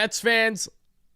Mets fans,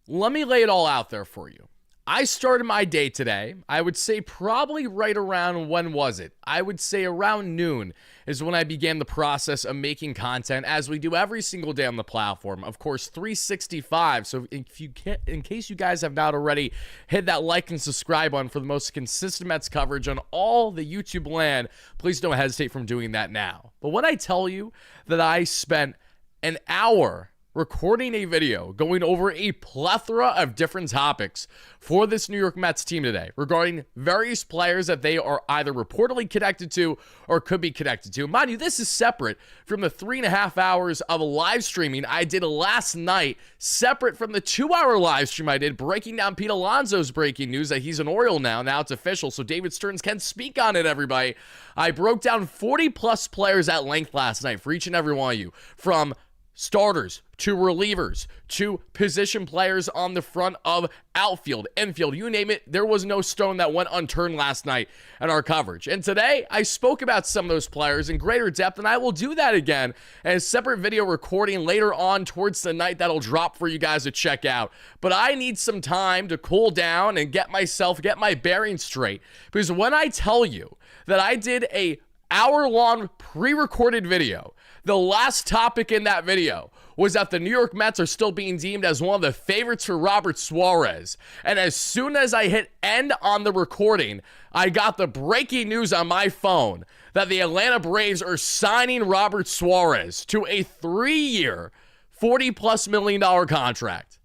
let me lay it all out there for you. I started my day today, I would say probably right around, when was it? I would say around noon is when I began the process of making content, as we do every single day on the platform. Of course, 365. So in case you guys have not already, hit that like and subscribe button for the most consistent Mets coverage on all the YouTube land. Please don't hesitate from doing that now. But when I tell you that I spent an hour recording a video going over a plethora of different topics for this New York Mets team today regarding various players that they are either reportedly connected to or could be connected to. Mind you, this is separate from the 3.5 hours of live streaming I did last night, separate from the 2-hour live stream I did breaking down Pete Alonso's breaking news that he's an Oriole now. Now it's official, so David Stearns can speak on it, everybody. I broke down 40-plus players at length last night for each and every one of you, from starters to relievers to position players on the front of outfield, infield, you name it. There was no stone that went unturned last night in our coverage. And today, I spoke about some of those players in greater depth, and I will do that again in a separate video recording later on towards the night that'll drop for you guys to check out. But I need some time to cool down and get my bearings straight. Because when I tell you that I did a hour-long pre-recorded video, the last topic in that video was that the New York Mets are still being deemed as one of the favorites for Robert Suarez. And as soon as I hit end on the recording, I got the breaking news on my phone that the Atlanta Braves are signing Robert Suarez to a 3-year, $40+ million contract.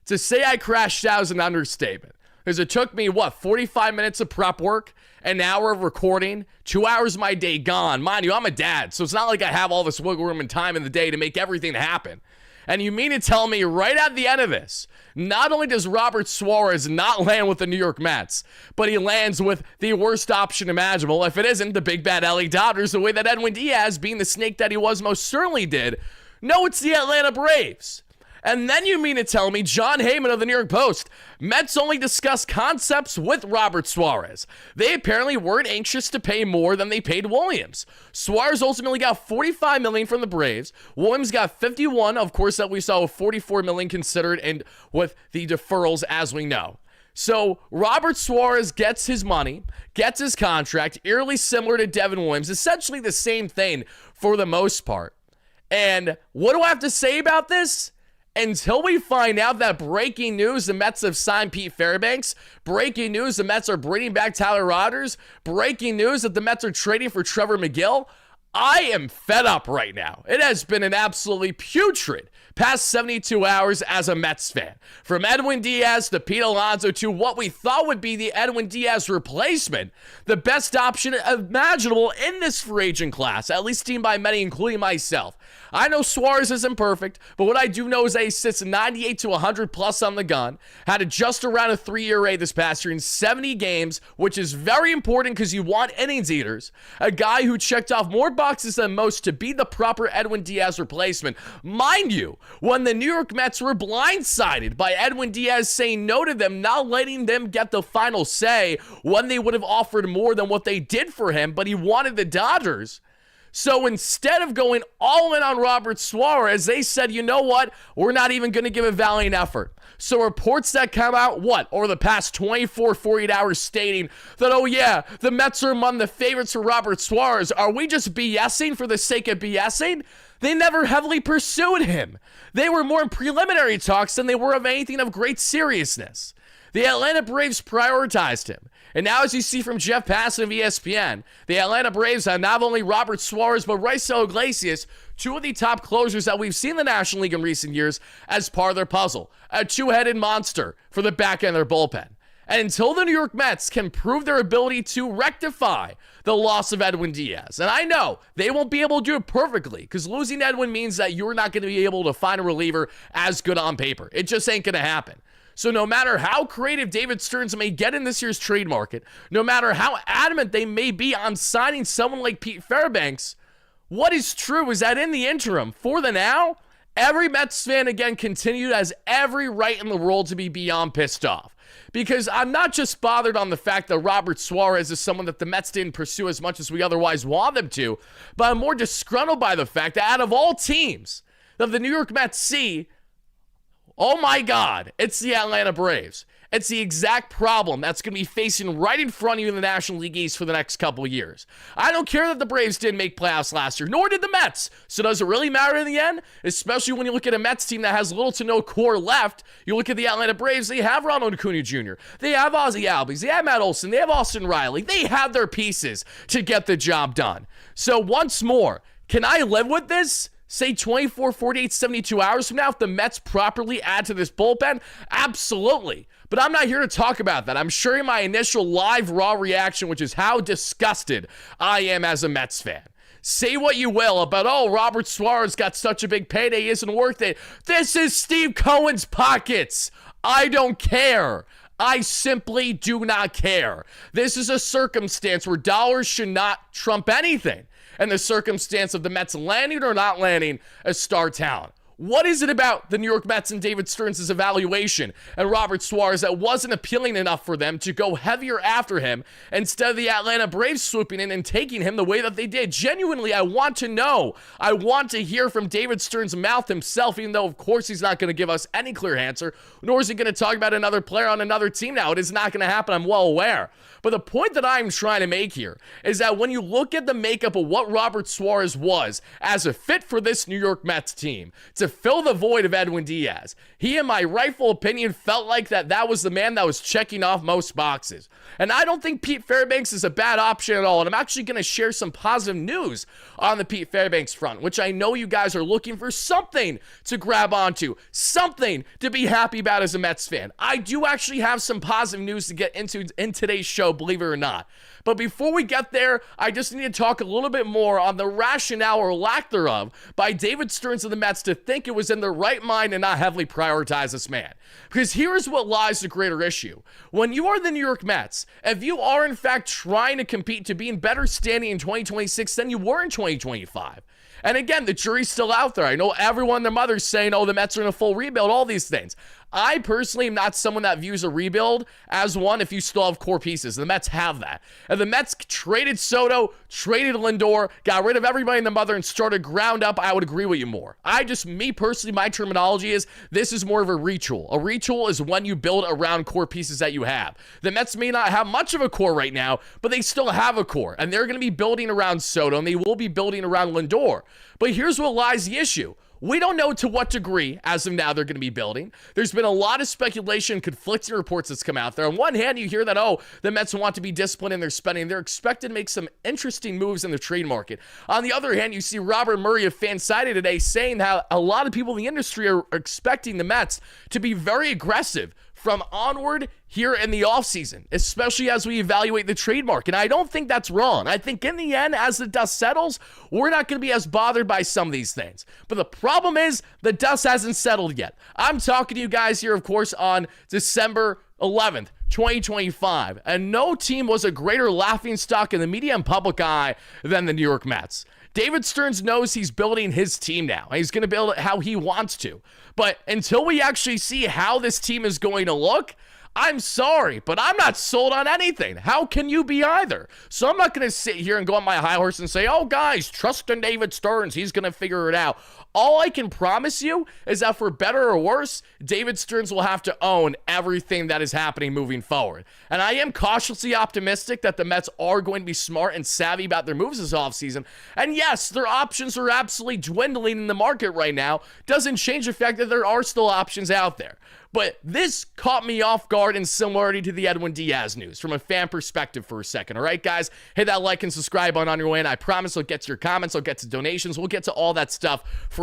To say I crashed out is an understatement, because it took me, 45 minutes of prep work, an hour of recording, 2 hours of my day gone. Mind you, I'm a dad, so it's not like I have all this wiggle room and time in the day to make everything happen. And you mean to tell me right at the end of this, not only does Robert Suarez not land with the New York Mets, but he lands with the worst option imaginable, if it isn't the big bad LA Dodgers, the way that Edwin Diaz, being the snake that he was, most certainly did. No, it's the Atlanta Braves. And then you mean to tell me John Heyman of the New York Post, Mets only discuss concepts with Robert Suarez. They apparently weren't anxious to pay more than they paid Williams. Suarez ultimately got $45 million from the Braves. Williams got $51, of course, that we saw $44 million considered, and with the deferrals, as we know. So Robert Suarez gets his money, gets his contract, eerily similar to Devin Williams, essentially the same thing for the most part. And what do I have to say about this? Until we find out that breaking news, the Mets have signed Pete Fairbanks, breaking news, the Mets are bringing back Tyler Rogers, breaking news that the Mets are trading for Trevor McGill, I am fed up right now. It has been an absolutely putrid past 72 hours as a Mets fan. From Edwin Diaz to Pete Alonso to what we thought would be the Edwin Diaz replacement, the best option imaginable in this free agent class, at least deemed by many, including myself. I know Suarez isn't perfect, but what I do know is that he sits 98 to 100 plus on the gun, had just around a 3-year ERA this past year in 70 games, which is very important because you want innings eaters. A guy who checked off more boxes than most to be the proper Edwin Diaz replacement. Mind you, when the New York Mets were blindsided by Edwin Diaz saying no to them, not letting them get the final say when they would have offered more than what they did for him, but he wanted the Dodgers. So instead of going all in on Robert Suarez, they said, you know what? We're not even going to give a valiant effort. So reports that come out, over the past 24, 48 hours stating that, oh yeah, the Mets are among the favorites for Robert Suarez. Are we just BSing for the sake of BSing? They never heavily pursued him. They were more in preliminary talks than they were of anything of great seriousness. The Atlanta Braves prioritized him. And now, as you see from Jeff Passan of ESPN, the Atlanta Braves have not only Robert Suarez, but Raisel Iglesias, two of the top closers that we've seen in the National League in recent years, as part of their puzzle. A two-headed monster for the back end of their bullpen. And until the New York Mets can prove their ability to rectify the loss of Edwin Diaz, and I know they won't be able to do it perfectly, because losing Edwin means that you're not going to be able to find a reliever as good on paper. It just ain't going to happen. So no matter how creative David Stearns may get in this year's trade market, no matter how adamant they may be on signing someone like Pete Fairbanks, what is true is that in the interim, for the now, every Mets fan again has every right in the world to be beyond pissed off. Because I'm not just bothered on the fact that Robert Suarez is someone that the Mets didn't pursue as much as we otherwise want them to, but I'm more disgruntled by the fact that out of all teams that the New York Mets see, Oh my God, it's the Atlanta Braves. It's the exact problem that's going to be facing right in front of you in the National League East for the next couple of years. I don't care that the Braves didn't make playoffs last year, nor did the Mets. So does it really matter in the end? Especially when you look at a Mets team that has little to no core left. You look at the Atlanta Braves, they have Ronald Acuna Jr., they have Ozzie Albies, they have Matt Olson, they have Austin Riley. They have their pieces to get the job done. So once more, can I live with this? Say 24, 48, 72 hours from now, if the Mets properly add to this bullpen? Absolutely. But I'm not here to talk about that. I'm sharing my initial live raw reaction, which is how disgusted I am as a Mets fan. Say what you will about, oh, Robert Suarez got such a big payday, he isn't worth it. This is Steve Cohen's pockets. I don't care. I simply do not care. This is a circumstance where dollars should not trump anything. And the circumstance of the Mets landing or not landing a star talent. What is it about the New York Mets and David Stearns' evaluation and Robert Suarez that wasn't appealing enough for them to go heavier after him instead of the Atlanta Braves swooping in and taking him the way that they did? Genuinely, I want to know. I want to hear from David Stearns' mouth himself, even though, of course, he's not going to give us any clear answer, nor is he going to talk about another player on another team now. It is not going to happen, I'm well aware. But the point that I'm trying to make here is that when you look at the makeup of what Robert Suarez was as a fit for this New York Mets team, to fill the void of Edwin Diaz, he, in my rightful opinion, felt like that was the man that was checking off most boxes. And I don't think Pete Fairbanks is a bad option at all. And I'm actually going to share some positive news on the Pete Fairbanks front, which I know you guys are looking for something to grab onto, something to be happy about as a Mets fan. I do actually have some positive news to get into in today's show, believe it or not. But before we get there, I just need to talk a little bit more on the rationale or lack thereof by David Stearns of the Mets to think it was in their right mind and not heavily prioritize this man. Because here's what lies the greater issue. When you are the New York Mets, if you are in fact trying to compete to be in better standing in 2026 than you were in 2025, and again, the jury's still out there. I know everyone and their mother's saying, oh, the Mets are in a full rebuild, all these things. I personally am not someone that views a rebuild as one if you still have core pieces. The Mets have that. And the Mets traded Soto, traded Lindor, got rid of everybody in the mother and started ground up. I would agree with you more. Me personally, my terminology is this is more of a retool. A retool is when you build around core pieces that you have. The Mets may not have much of a core right now, but they still have a core. And they're going to be building around Soto, and they will be building around Lindor. But here's what lies the issue. We don't know to what degree, as of now, they're going to be building. There's been a lot of speculation, conflicting reports that's come out there. On one hand, you hear that, oh, the Mets want to be disciplined in their spending. They're expected to make some interesting moves in the trade market. On the other hand, you see Robert Murray of Fansided today saying how a lot of people in the industry are expecting the Mets to be very aggressive from onward here in the offseason, especially as we evaluate the trade market. And I don't think that's wrong. I think in the end, as the dust settles, we're not going to be as bothered by some of these things. But the problem is the dust hasn't settled yet. I'm talking to you guys here, of course, on December 11th, 2025. And no team was a greater laughingstock in the media and public eye than the New York Mets. David Stearns knows he's building his team now. He's going to build it how he wants to. But until we actually see how this team is going to look, I'm sorry, but I'm not sold on anything. How can you be either? So I'm not going to sit here and go on my high horse and say, oh, guys, trust in David Stearns. He's going to figure it out. All I can promise you is that for better or worse, David Stearns will have to own everything that is happening moving forward. And I am cautiously optimistic that the Mets are going to be smart and savvy about their moves this offseason. And yes, their options are absolutely dwindling in the market right now. Doesn't change the fact that there are still options out there. But this caught me off guard in similarity to the Edwin Diaz news from a fan perspective for a second. All right, guys, hit that like and subscribe button on your way, and I promise I'll get to your comments, I'll get to donations, we'll get to all that stuff for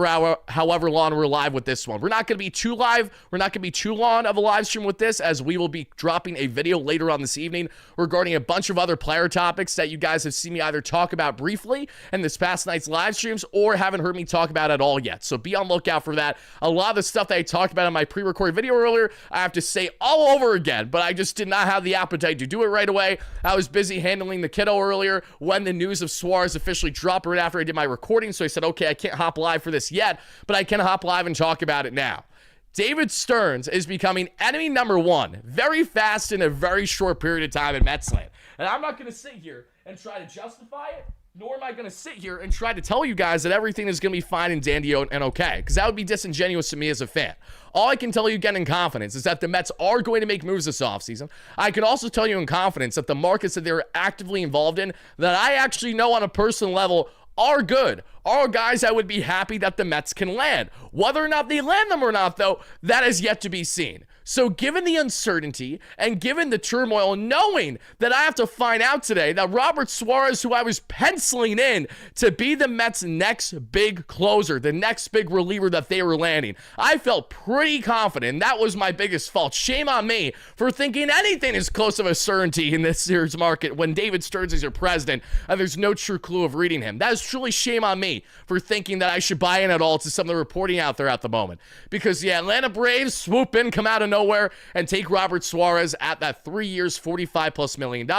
however long we're live with this one. We're not going to be too live. We're not going to be too long of a live stream with this, as we will be dropping a video later on this evening regarding a bunch of other player topics that you guys have seen me either talk about briefly in this past night's live streams or haven't heard me talk about at all yet. So be on lookout for that. A lot of the stuff that I talked about in my pre-recorded video earlier, I have to say all over again, but I just did not have the appetite to do it right away. I was busy handling the kiddo earlier when the news of Suarez officially dropped right after I did my recording, so I said, okay, I can't hop live for this yet, but I can hop live and talk about it now. David Stearns is becoming enemy number one very fast in a very short period of time in Metsland. And I'm not going to sit here and try to justify it, Nor am I going to sit here and try to tell you guys that everything is going to be fine and dandy and okay, because that would be disingenuous to me as a fan. All I can tell you again in confidence is that the Mets are going to make moves this offseason. I can also tell you in confidence that the markets that they're actively involved in, that I actually know on a personal level, are good, are guys I would be happy that the Mets can land. Whether or not they land them or not, though, that is yet to be seen. So given the uncertainty and given the turmoil, knowing that I have to find out today that Robert Suarez, who I was penciling in to be the Mets' next big closer, the next big reliever that they were landing, I felt pretty confident, and that was my biggest fault. Shame on me for thinking anything is close of a certainty in this year's market when David Stearns is your president and there's no true clue of reading him. That is truly shame on me for thinking that I should buy in at all to some of the reporting out there at the moment. Because the Atlanta Braves swoop in, come out of nowhere, and take Robert Suarez at that 3 years, $45+ million.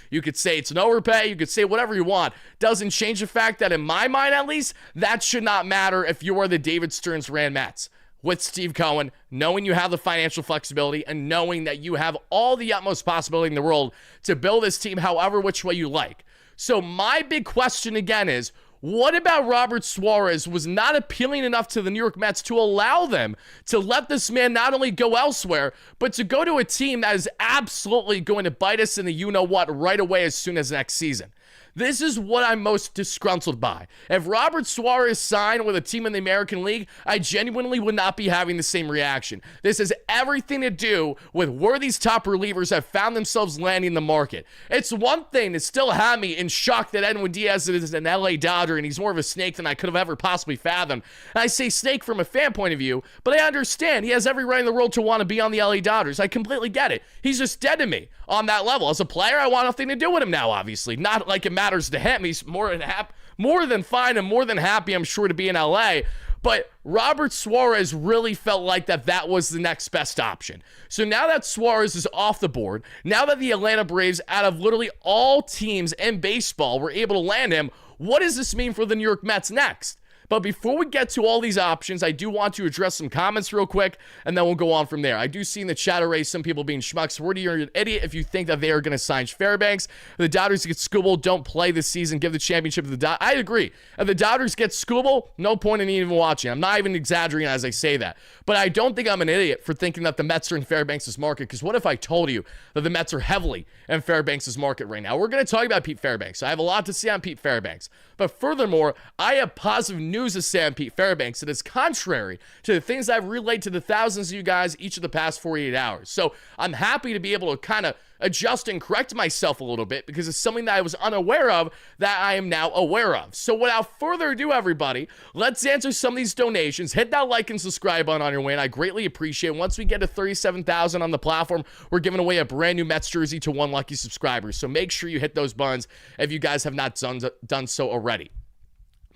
You could say it's an overpay. You could say whatever you want. Doesn't change the fact that, in my mind at least, that should not matter if you are the David Stearns ran Mets. With Steve Cohen, knowing you have the financial flexibility and knowing that you have all the utmost possibility in the world to build this team however which way you like. So my big question again is, what about Robert Suarez was not appealing enough to the New York Mets to allow them to let this man not only go elsewhere, but to go to a team that is absolutely going to bite us in the you-know-what right away as soon as next season? This is what I'm most disgruntled by. If Robert Suarez signed with a team in the American League, I genuinely would not be having the same reaction. This has everything to do with where these top relievers have found themselves landing in the market. It's one thing to still have me in shock that Edwin Diaz is an LA Dodger and he's more of a snake than I could have ever possibly fathomed. And I say snake from a fan point of view, but I understand he has every right in the world to want to be on the LA Dodgers. I completely get it. He's just dead to me on that level. As a player, I want nothing to do with him now, obviously. Not like it matters to him. He's more than fine and more than happy, I'm sure, to be in LA. But Robert Suarez really felt like that was the next best option. So now that Suarez is off the board, now that the Atlanta Braves, out of literally all teams in baseball, were able to land him, what does this mean for the New York Mets next? But before we get to all these options, I do want to address some comments real quick, and then we'll go on from there. I do see in the chat array some people being schmucks. Wardy, you're an idiot if you think that they are going to sign Fairbanks. If the Dodgers get Skubal, don't play this season. Give the championship to the Dodgers. I agree. If the Dodgers get Skubal, no point in even watching. I'm not even exaggerating as I say that. But I don't think I'm an idiot for thinking that the Mets are in Fairbanks' market, because what if I told you that the Mets are heavily in Fairbanks' market right now? We're going to talk about Pete Fairbanks. I have a lot to say on Pete Fairbanks. But furthermore, I have positive news to say on Pete Fairbanks that is contrary to the things I've relayed to the thousands of you guys each of the past 48 hours. So I'm happy to be able to kind of adjust and correct myself a little bit, because it's something that I was unaware of that I am now aware of. So without further ado, everybody, let's answer some of these donations. Hit that like and subscribe button on your way, and I greatly appreciate it. Once we get to 37,000 on the platform, we're giving away a brand new Mets jersey to one lucky subscriber. So make sure you hit those buttons if you guys have not done so already.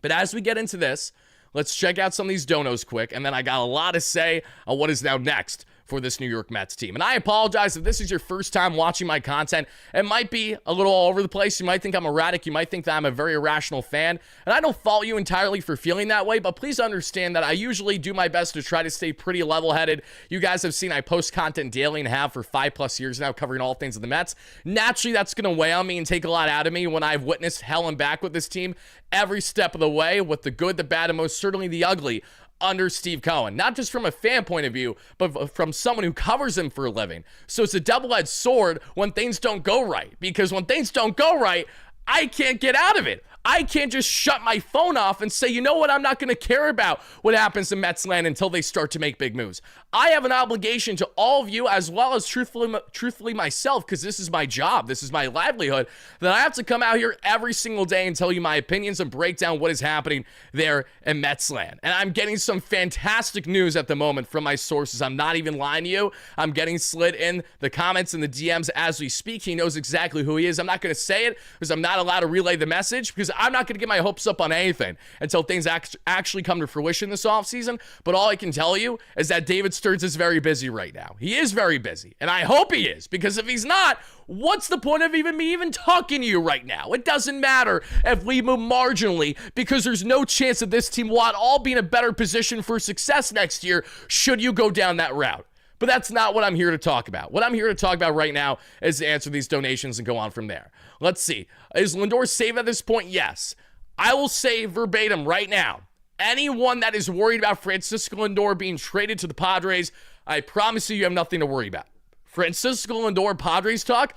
But as we get into this, let's check out some of these donos quick, and then I got a lot to say on what is now next for this New York Mets team. And I apologize if this is your first time watching my content. It might be a little all over the place. You might think I'm erratic. You might think that I'm a very irrational fan. And I don't fault you entirely for feeling that way, but please understand that I usually do my best to try to stay pretty level-headed. You guys have seen I post content daily and have for 5+ years now, covering all things of the Mets. Naturally, that's going to weigh on me and take a lot out of me when I've witnessed hell and back with this team every step of the way, with the good, the bad, and most certainly the ugly under Steve Cohen. Not just from a fan point of view, but from someone who covers him for a living. So it's a double-edged sword when things don't go right. Because when things don't go right, I can't get out of it. I can't just shut my phone off and say, you know what, I'm not going to care about what happens in Mets land until they start to make big moves. I have an obligation to all of you, as well as truthfully myself, because this is my job, this is my livelihood, that I have to come out here every single day and tell you my opinions and break down what is happening there in Mets land. And I'm getting some fantastic news at the moment from my sources. I'm not even lying to you. I'm getting slid in the comments and the DMs as we speak. He knows exactly who he is. I'm not going to say it because I'm not allowed to relay the message, because I'm not going to get my hopes up on anything until things actually come to fruition this offseason. But all I can tell you is that David Stearns is very busy right now. He is very busy, and I hope he is, because if he's not, what's the point of me even talking to you right now? It doesn't matter if we move marginally, because there's no chance that this team will at all be in a better position for success next year should you go down that route. But that's not what I'm here to talk about. What I'm here to talk about right now is to answer these donations and go on from there. Let's see. Is Lindor safe at this point? Yes. I will say verbatim right now, anyone that is worried about Francisco Lindor being traded to the Padres, I promise you have nothing to worry about. Francisco Lindor Padres talk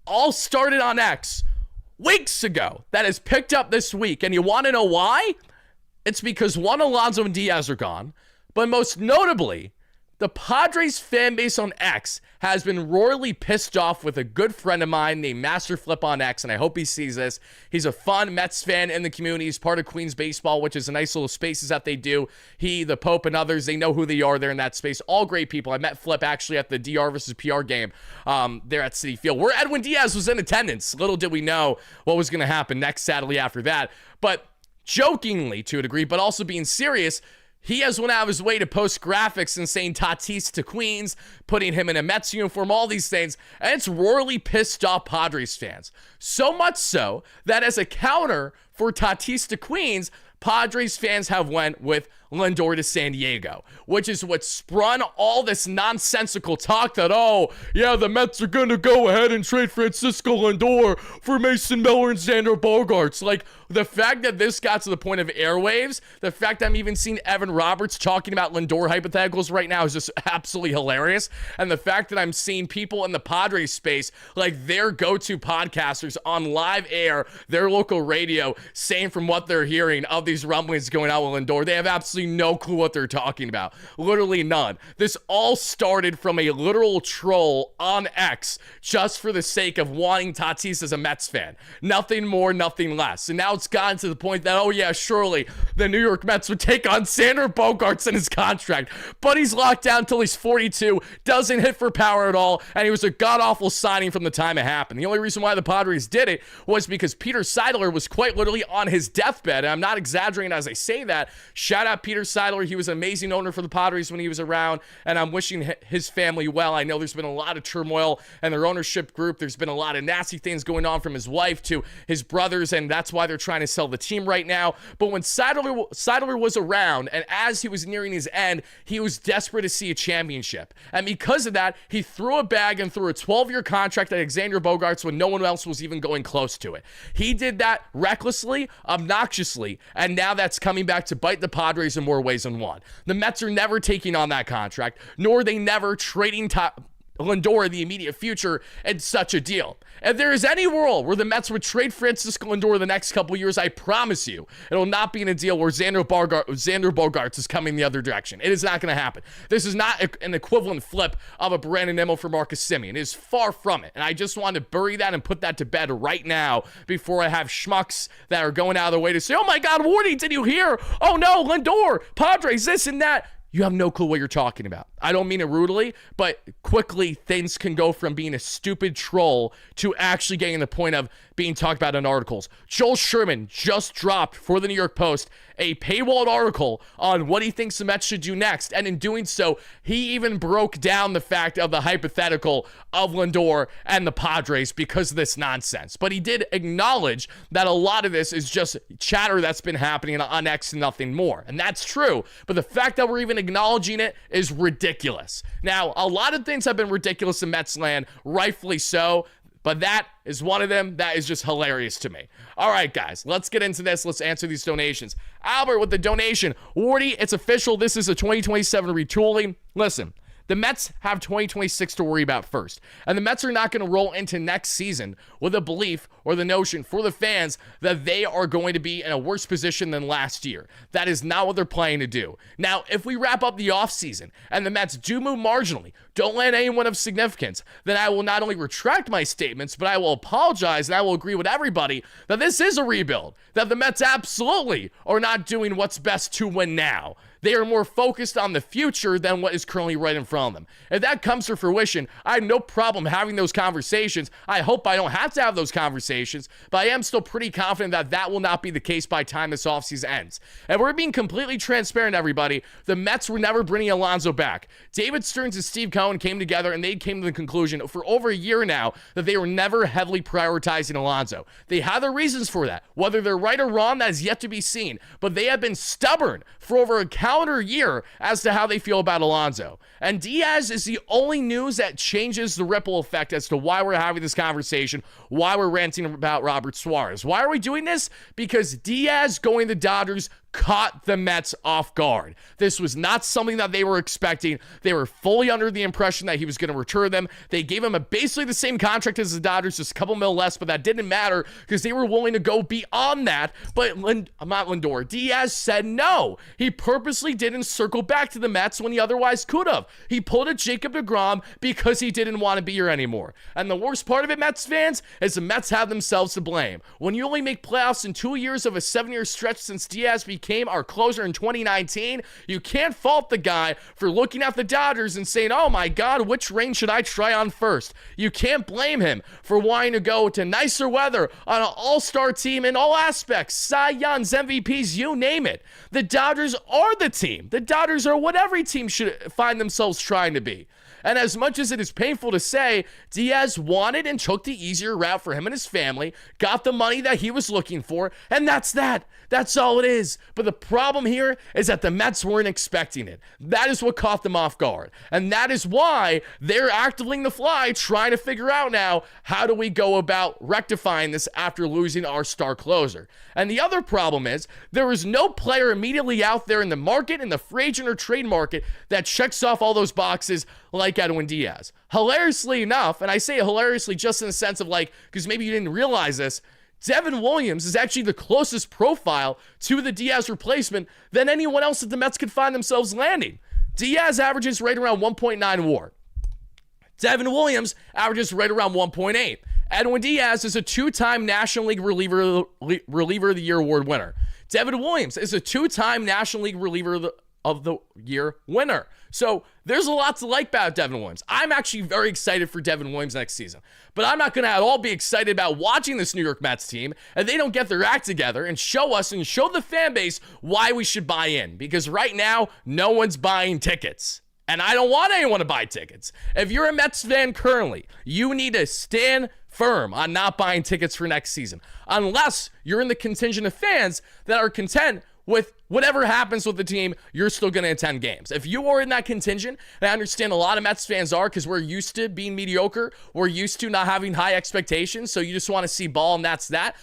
all started on X weeks ago. That has picked up this week. And you want to know why? It's because one, Alonso and Diaz are gone. But most notably, the Padres fan base on X has been royally pissed off with a good friend of mine named Master Flip on X, and I hope he sees this. He's a fun Mets fan in the community. He's part of Queens Baseball, which is a nice little spaces that they do. He, the Pope, and others, they know who they are there in that space. All great people. I met Flip actually at the DR versus PR game there at Citi Field, where Edwin Diaz was in attendance. Little did we know what was going to happen next Saturday after that. But jokingly, to a degree, but also being serious, he has went out of his way to post graphics and saying Tatis to Queens, putting him in a Mets uniform, all these things, and it's royally pissed off Padres fans. So much so that as a counter for Tatis to Queens, Padres fans have went with Lindor to San Diego, which is what sprung all this nonsensical talk that, oh, yeah, the Mets are going to go ahead and trade Francisco Lindor for Mason Miller and Xander Bogaerts. Like, the fact that this got to the point of airwaves, the fact that I'm even seeing Evan Roberts talking about Lindor hypotheticals right now is just absolutely hilarious. And the fact that I'm seeing people in the Padres space, like their go-to podcasters on live air, their local radio, saying from what they're hearing of these rumblings going out with Lindor, they have absolutely no clue what they're talking about. Literally none. This all started from a literal troll on X just for the sake of wanting Tatis as a Mets fan. Nothing more, nothing less. And now it's gotten to the point that, oh yeah, surely the New York Mets would take on Xander Bogaerts in his contract. But he's locked down until he's 42, doesn't hit for power at all, and he was a god-awful signing from the time it happened. The only reason why the Padres did it was because Peter Seidler was quite literally on his deathbed. And I'm not exaggerating as I say that. Shout out Peter Seidler. He was an amazing owner for the Padres when he was around, and I'm wishing his family well. I know there's been a lot of turmoil in their ownership group. There's been a lot of nasty things going on from his wife to his brothers, and that's why they're trying to sell the team right now. But when Seidler was around, and as he was nearing his end, he was desperate to see a championship. And because of that, he threw a bag and threw a 12-year contract at Xander Bogaerts when no one else was even going close to it. He did that recklessly, obnoxiously, and now that's coming back to bite the Padres in more ways than one. The Mets are never taking on that contract, nor are they never trading Lindor in the immediate future in such a deal. If there is any world where the Mets would trade Francisco Lindor the next couple years, I promise you, it'll not be in a deal where Xander Bogaerts is coming the other direction. It is not going to happen. This is not an equivalent flip of a Brandon Nimmo for Marcus Semien. It is far from it. And I just want to bury that and put that to bed right now before I have schmucks that are going out of the way to say, oh my God, Wardy, did you hear? Oh no, Lindor, Padres, this and that. You have no clue what you're talking about. I don't mean it rudely, but quickly things can go from being a stupid troll to actually getting the point of being talked about in articles. Joel Sherman just dropped for the New York Post a paywalled article on what he thinks the Mets should do next. And in doing so, he even broke down the fact of the hypothetical of Lindor and the Padres because of this nonsense. But he did acknowledge that a lot of this is just chatter that's been happening on X and nothing more. And that's true. But the fact that we're even acknowledging it is ridiculous. Now, a lot of things have been ridiculous in Mets land, rightfully so. But that is one of them that is just hilarious to me. All right, guys, let's get into this. Let's answer these donations. Albert with the donation. Wardy, it's official. This is a 2027 retooling. Listen, the Mets have 2026 to worry about first. And the Mets are not going to roll into next season with a belief or the notion for the fans that they are going to be in a worse position than last year. That is not what they're planning to do. Now, if we wrap up the offseason and the Mets do move marginally, don't land anyone of significance, then I will not only retract my statements, but I will apologize and I will agree with everybody that this is a rebuild, that the Mets absolutely are not doing what's best to win now. They are more focused on the future than what is currently right in front of them. If that comes to fruition, I have no problem having those conversations. I hope I don't have to have those conversations, but I am still pretty confident that that will not be the case by the time this offseason ends. And we're being completely transparent, everybody. The Mets were never bringing Alonso back. David Stearns and Steve Cohen came together and they came to the conclusion for over a year now that they were never heavily prioritizing Alonso. They have their reasons for that. Whether they're right or wrong, that is yet to be seen. But they have been stubborn for over a calendar calendar year as to how they feel about Alonso. And Diaz is the only news that changes the ripple effect as to why we're having this conversation, why we're ranting about Robert Suarez. Why are we doing this? Because Diaz going to the Dodgers caught the Mets off guard. This was not something that they were expecting. They were fully under the impression that he was going to return them. They gave him basically the same contract as the Dodgers, just a couple mil less, but that didn't matter because they were willing to go beyond that. But not Lindor. Diaz said no. He purposely didn't circle back to the Mets when he otherwise could have. He pulled a Jacob deGrom because he didn't want to be here anymore. And the worst part of it, Mets fans, is the Mets have themselves to blame. When you only make playoffs in 2 years of a 7-year stretch since Diaz became our closer in 2019, you can't fault the guy for looking at the Dodgers and saying, oh my God, which rain should I try on first? You can't blame him for wanting to go to nicer weather on an all-star team in all aspects, Cy Youngs, MVPs, you name it. The Dodgers are the team. The Dodgers are what every team should find themselves trying to be. And as much as it is painful to say, Diaz wanted and took the easier route for him and his family, got the money that he was looking for, and that's that. That's all it is. But the problem here is that the Mets weren't expecting it. That is what caught them off guard. And that is why they're actively on the fly trying to figure out now, how do we go about rectifying this after losing our star closer? And the other problem is there is no player immediately out there in the market, in the free agent or trade market, that checks off all those boxes like Edwin Diaz. Hilariously enough, and I say hilariously just in the sense of because maybe you didn't realize this, Devin Williams is actually the closest profile to the Diaz replacement than anyone else that the Mets could find themselves landing. Diaz averages right around 1.9 WAR. Devin Williams averages right around 1.8. Edwin Diaz is a 2-time National League Reliever of the Year award winner. Devin Williams is a 2-time National League Reliever of the Year winner. So there's a lot to like about Devin Williams. I'm actually very excited for Devin Williams next season. But I'm not going to at all be excited about watching this New York Mets team and they don't get their act together and show us and show the fan base why we should buy in. Because right now, no one's buying tickets. And I don't want anyone to buy tickets. If you're a Mets fan currently, you need to stand firm on not buying tickets for next season. Unless you're in the contingent of fans that are content with whatever happens with the team, you're still going to attend games. If you are in that contingent, and I understand a lot of Mets fans are because we're used to being mediocre, we're used to not having high expectations, so you just want to see ball and that's that.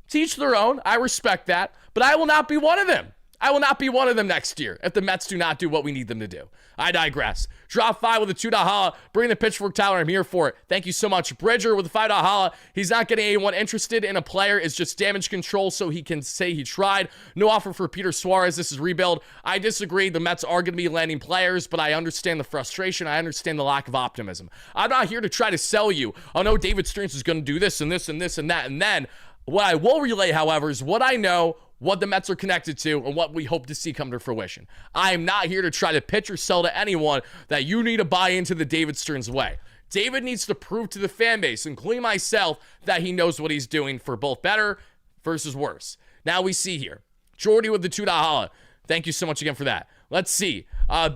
To each their own. I respect that, but I will not be one of them. I will not be one of them next year if the Mets do not do what we need them to do. I digress. Drop 5 with a $2 holla. Bring the pitchfork, Tyler. I'm here for it. Thank you so much. Bridger with a $5 holla. He's not getting anyone interested in a player. It's just damage control so he can say he tried. No offer for Peter Suarez. This is rebuild. I disagree. The Mets are going to be landing players, but I understand the frustration. I understand the lack of optimism. I'm not here to try to sell you, oh no, David Stearns is going to do this and this and this and that. And then what I will relay, however, is what I know, what the Mets are connected to, and what we hope to see come to fruition. I am not here to try to pitch or sell to anyone that you need to buy into the David Stearns way. David needs to prove to the fan base, including myself, that he knows what he's doing for both better versus worse. Now we see here. Jordy with the $2 holla. Thank you so much again for that. Let's see.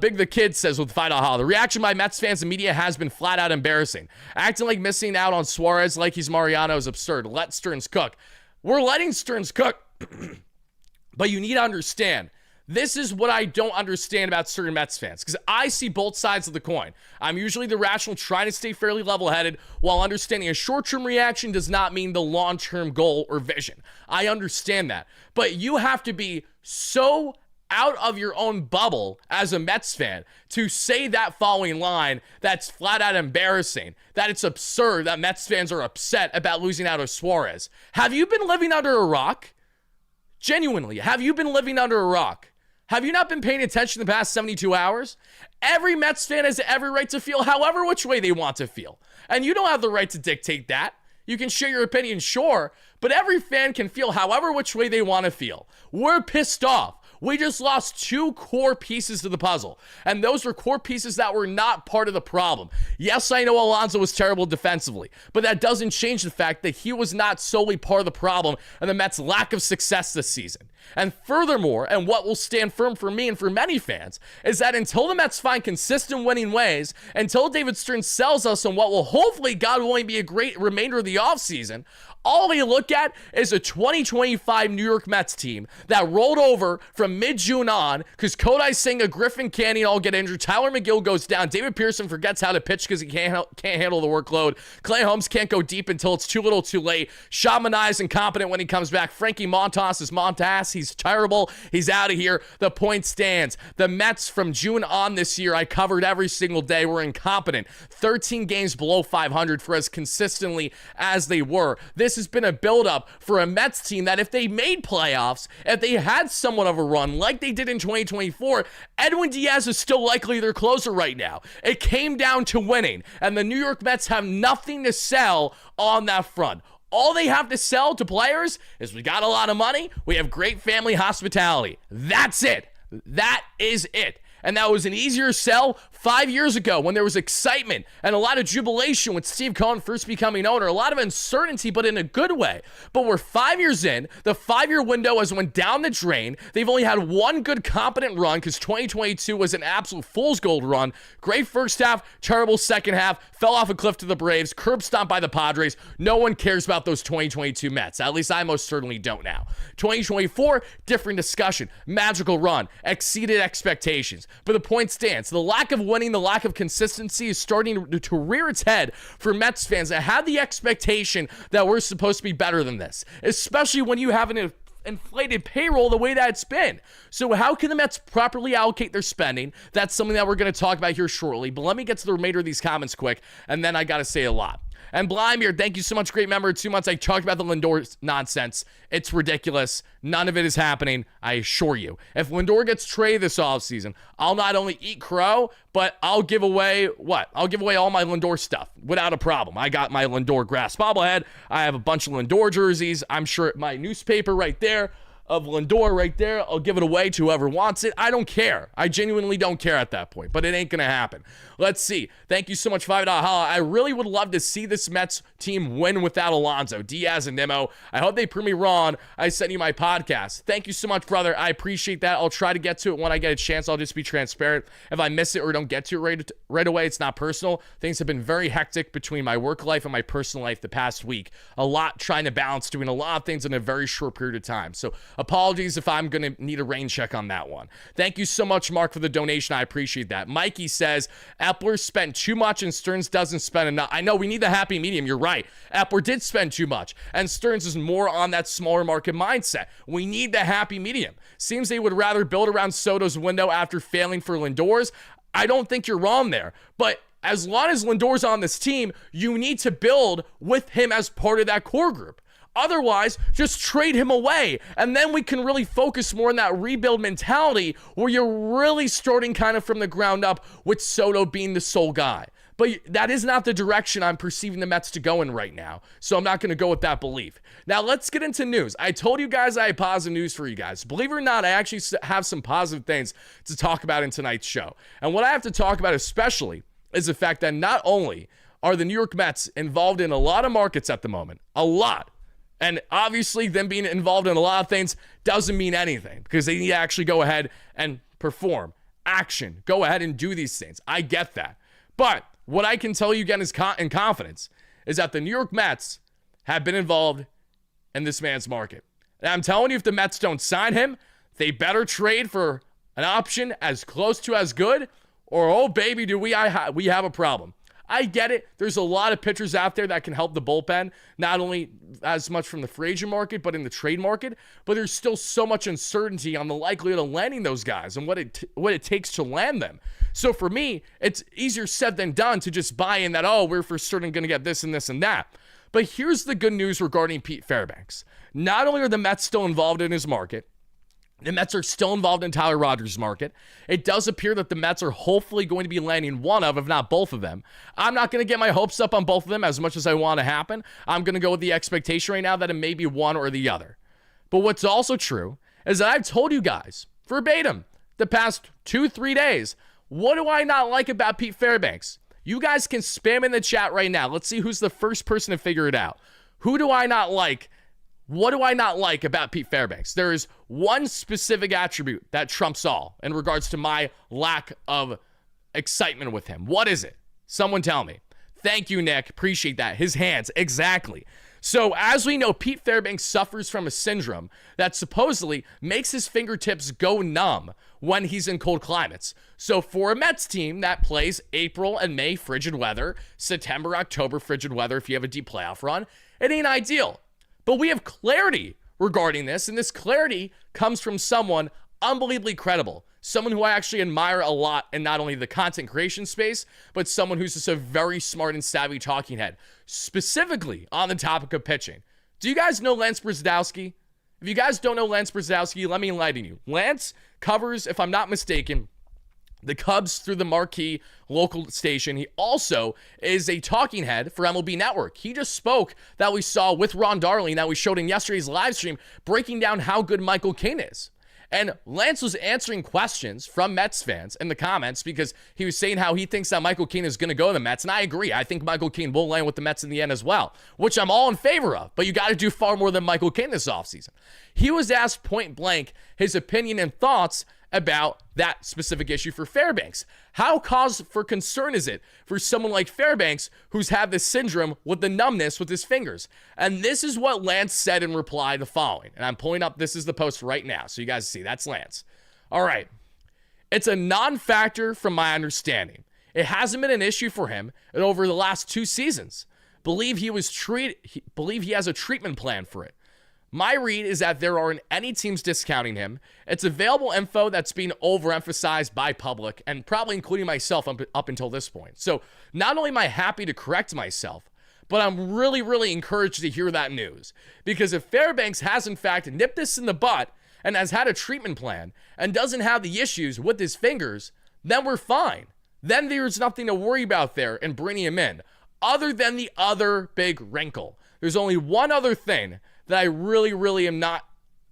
Big the Kid says with $5 holla. The reaction by Mets fans and media has been flat out embarrassing. Acting like missing out on Suarez like he's Mariano is absurd. Let Stearns cook. We're letting Stearns cook. But you need to understand, this is what I don't understand about certain Mets fans, because I see both sides of the coin. I'm usually the rational, trying to stay fairly level-headed, while understanding a short-term reaction does not mean the long-term goal or vision. I understand that. But you have to be so out of your own bubble as a Mets fan to say that following line that's flat out embarrassing, that it's absurd that Mets fans are upset about losing out of Suarez. Have you been living under a rock? Genuinely, have you been living under a rock? Have you not been paying attention the past 72 hours? Every Mets fan has every right to feel however which way they want to feel. And you don't have the right to dictate that. You can share your opinion, sure, but every fan can feel however which way they want to feel. We're pissed off. We just lost 2 core pieces to the puzzle, and those were core pieces that were not part of the problem. Yes, I know Alonso was terrible defensively, but that doesn't change the fact that he was not solely part of the problem and the Mets' lack of success this season. And furthermore, and what will stand firm for me and for many fans, is that until the Mets find consistent winning ways, until David Stearns sells us on what will hopefully, God willing, be a great remainder of the offseason, all we look at is a 2025 New York Mets team that rolled over from mid-June on because Kodai Senga, Griffin Canning all get injured. Tyler McGill goes down. David Pearson forgets how to pitch because he can't handle the workload. Clay Holmes can't go deep until it's too little too late. Shamanai is incompetent when he comes back. Frankie Montas is Montas. He's terrible. He's out of here. The point stands. The Mets from June on this year, I covered every single day, were incompetent. 13 games below 500 for as consistently as they were. This has been a buildup for a Mets team that if they made playoffs, if they had somewhat of a run like they did in 2024, Edwin Diaz is still likely their closer right now. It came down to winning, and the New York Mets have nothing to sell on that front. All they have to sell to players is we got a lot of money, we have great family hospitality. That's it. That is it. And that was an easier sell 5 years ago when there was excitement and a lot of jubilation with Steve Cohen first becoming owner. A lot of uncertainty, but in a good way. But we're 5 years in. The 5-year window has went down the drain. They've only had one good competent run because 2022 was an absolute fool's gold run. Great first half, terrible second half. Fell off a cliff to the Braves. Curb stomped by the Padres. No one cares about those 2022 Mets. At least I most certainly don't now. 2024, different discussion. Magical run. Exceeded expectations. But the point stands. The lack of winning, the lack of consistency is starting to rear its head for Mets fans that had the expectation that we're supposed to be better than this, especially when you have an inflated payroll the way that it's been. So how can the Mets properly allocate their spending? That's something that we're going to talk about here shortly. But let me get to the remainder of these comments quick, and then I got to say a lot. And Blimir, thank you so much. Great member. 2 months. I talked about the Lindor nonsense. It's ridiculous. None of it is happening. I assure you. If Lindor gets traded this offseason, I'll not only eat crow, but I'll give away what? I'll give away all my Lindor stuff without a problem. I got my Lindor grass bobblehead. I have a bunch of Lindor jerseys. I'm sure my newspaper right there of Lindor right there. I'll give it away to whoever wants it. I don't care. I genuinely don't care at that point, but it ain't going to happen. Let's see. Thank you so much, $5 Holla. I really would love to see this Mets team win without Alonso, Diaz, and Nimmo. I hope they prove me wrong. I sent you my podcast. Thank you so much, brother. I appreciate that. I'll try to get to it when I get a chance. I'll just be transparent. If I miss it or don't get to it right away, it's not personal. Things have been very hectic between my work life and my personal life the past week. A lot trying to balance, doing a lot of things in a very short period of time. So apologies if I'm going to need a rain check on that one. Thank you so much, Mark, for the donation. I appreciate that. Mikey says, Epler spent too much and Stearns doesn't spend enough. I know we need the happy medium. You're right. Epler did spend too much, and Stearns is more on that smaller market mindset. We need the happy medium. Seems they would rather build around Soto's window after failing for Lindor's. I don't think you're wrong there, but as long as Lindor's on this team, you need to build with him as part of that core group. Otherwise, just trade him away, and then we can really focus more on that rebuild mentality where you're really starting kind of from the ground up with Soto being the sole guy. But that is not the direction I'm perceiving the Mets to go in right now, so I'm not going to go with that belief. Now, let's get into news. I told you guys I had positive news for you guys. Believe it or not, I actually have some positive things to talk about in tonight's show. And what I have to talk about especially is the fact that not only are the New York Mets involved in a lot of markets at the moment, a lot, and obviously them being involved in a lot of things doesn't mean anything because they need to actually go ahead and perform, action, go ahead and do these things. I get that. But what I can tell you again is in confidence is that the New York Mets have been involved in this man's market. And I'm telling you, if the Mets don't sign him, they better trade for an option as close to as good, or oh baby, do we have a problem. I get it. There's a lot of pitchers out there that can help the bullpen, not only as much from the free agent market, but in the trade market. But there's still so much uncertainty on the likelihood of landing those guys and what it takes to land them. So for me, it's easier said than done to just buy in that, oh, we're for certain going to get this and this and that. But here's the good news regarding Pete Fairbanks. Not only are the Mets still involved in his market, the Mets are still involved in Tyler Rogers' market. It does appear that the Mets are hopefully going to be landing one of, if not both of them. I'm not going to get my hopes up on both of them as much as I want to happen. I'm going to go with the expectation right now that it may be one or the other. But what's also true is that I've told you guys, verbatim, the past 2-3 days, what do I not like about Pete Fairbanks? You guys can spam in the chat right now. Let's see who's the first person to figure it out. Who do I not like What do I not like about Pete Fairbanks? There is one specific attribute that trumps all in regards to my lack of excitement with him. What is it? Someone tell me. Thank you, Nick. Appreciate that. His hands. Exactly. So as we know, Pete Fairbanks suffers from a syndrome that supposedly makes his fingertips go numb when he's in cold climates. So for a Mets team that plays April and May frigid weather, September, October frigid weather, if you have a deep playoff run, it ain't ideal. But we have clarity regarding this, and this clarity comes from someone unbelievably credible. Someone who I actually admire a lot in not only the content creation space, but someone who's just a very smart and savvy talking head, specifically on the topic of pitching. Do you guys know Lance Brzezowski? If you guys don't know Lance Brzezowski, let me enlighten you. Lance covers, if I'm not mistaken, the Cubs through the marquee local station. He also is a talking head for MLB Network. He just spoke that we saw with Ron Darling that we showed in yesterday's live stream, breaking down how good Michael King is. And Lance was answering questions from Mets fans in the comments because he was saying how he thinks that Michael King is going to go to the Mets. And I agree. I think Michael King will land with the Mets in the end as well, which I'm all in favor of. But you got to do far more than Michael King this offseason. He was asked point blank his opinion and thoughts about that specific issue for Fairbanks. How cause for concern is it for someone like Fairbanks who's had this syndrome with the numbness with his fingers? And this is what Lance said in reply to the following. And I'm pulling up, this is the post right now, so you guys see, that's Lance. All right. It's a non-factor from my understanding. It hasn't been an issue for him over the last 2 seasons. Believe he has a treatment plan for it. My read is that there aren't any teams discounting him. It's available info that's being overemphasized by public and probably including myself up until this point. So not only am I happy to correct myself, but I'm really, really encouraged to hear that news. Because if Fairbanks has in fact nipped this in the butt and has had a treatment plan and doesn't have the issues with his fingers, then we're fine. Then there's nothing to worry about there in bringing him in, other than the other big wrinkle. There's only one other thing that I really, really am not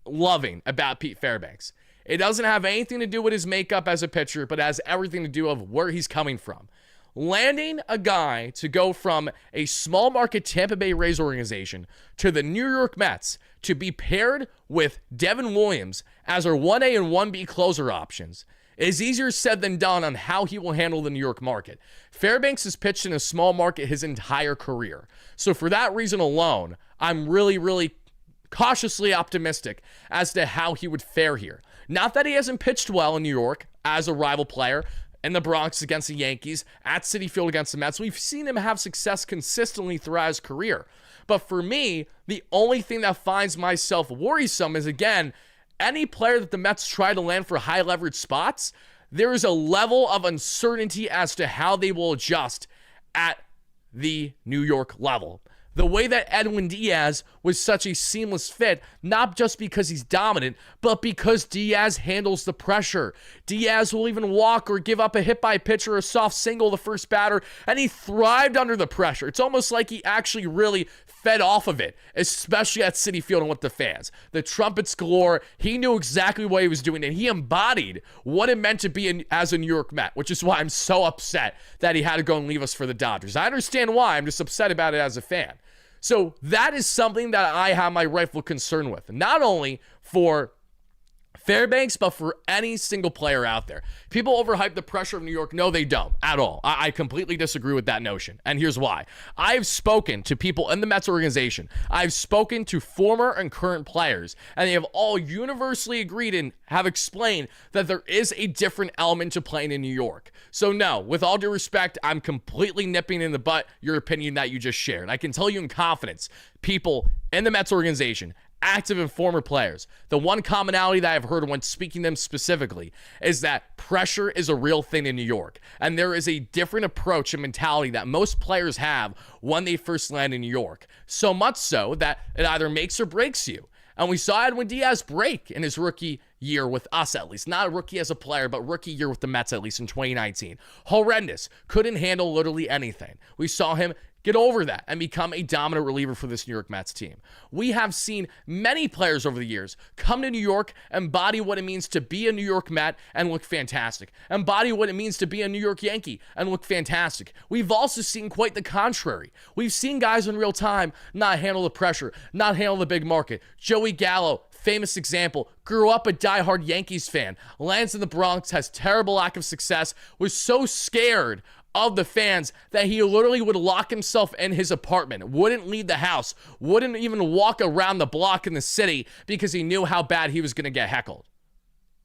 loving about Pete Fairbanks. It doesn't have anything to do with his makeup as a pitcher, but has everything to do with where he's coming from. Landing a guy to go from a small market Tampa Bay Rays organization to the New York Mets to be paired with Devin Williams as our 1A and 1B closer options is easier said than done on how he will handle the New York market. Fairbanks has pitched in a small market his entire career. So for that reason alone, I'm really, really cautiously optimistic as to how he would fare here. Not that he hasn't pitched well in New York as a rival player, in the Bronx against the Yankees, at Citi Field against the Mets. We've seen him have success consistently throughout his career. But for me, the only thing that finds myself worrisome is, again, any player that the Mets try to land for high leverage spots, there is a level of uncertainty as to how they will adjust at the New York level. The way that Edwin Diaz was such a seamless fit, not just because he's dominant, but because Diaz handles the pressure. Diaz will even walk or give up a hit by pitch or a soft single the first batter, and he thrived under the pressure. It's almost like he actually really fed off of it, especially at Citi Field and with the fans. The trumpets galore, he knew exactly what he was doing, and he embodied what it meant to be as a New York Met, which is why I'm so upset that he had to go and leave us for the Dodgers. I understand why, I'm just upset about it as a fan. So that is something that I have my rightful concern with, not only for Fairbanks, but for any single player out there. People overhype the pressure of New York. No, they don't at all. I completely disagree with that notion. And here's why. I've spoken to people in the Mets organization. I've spoken to former and current players, and they have all universally agreed and have explained that there is a different element to playing in New York. So no, with all due respect, I'm completely nipping in the butt your opinion that you just shared. I can tell you in confidence, people in the Mets organization, active and former players, the one commonality that I've heard when speaking to them specifically is that pressure is a real thing in New York. And there is a different approach and mentality that most players have when they first land in New York. So much so that it either makes or breaks you. And we saw Edwin Diaz break in his rookie year with us, at least. Not a rookie as a player, but rookie year with the Mets, at least in 2019. Horrendous. Couldn't handle literally anything. We saw him Get over that and become a dominant reliever for this New York Mets team. We have seen many players over the years come to New York, embody what it means to be a New York Met and look fantastic. Embody what it means to be a New York Yankee and look fantastic. We've also seen quite the contrary. We've seen guys in real time not handle the pressure, not handle the big market. Joey Gallo, famous example, grew up a diehard Yankees fan, lands in the Bronx, has terrible lack of success, was so scared of the fans that he literally would lock himself in his apartment, wouldn't leave the house, wouldn't even walk around the block in the city because he knew how bad he was going to get heckled.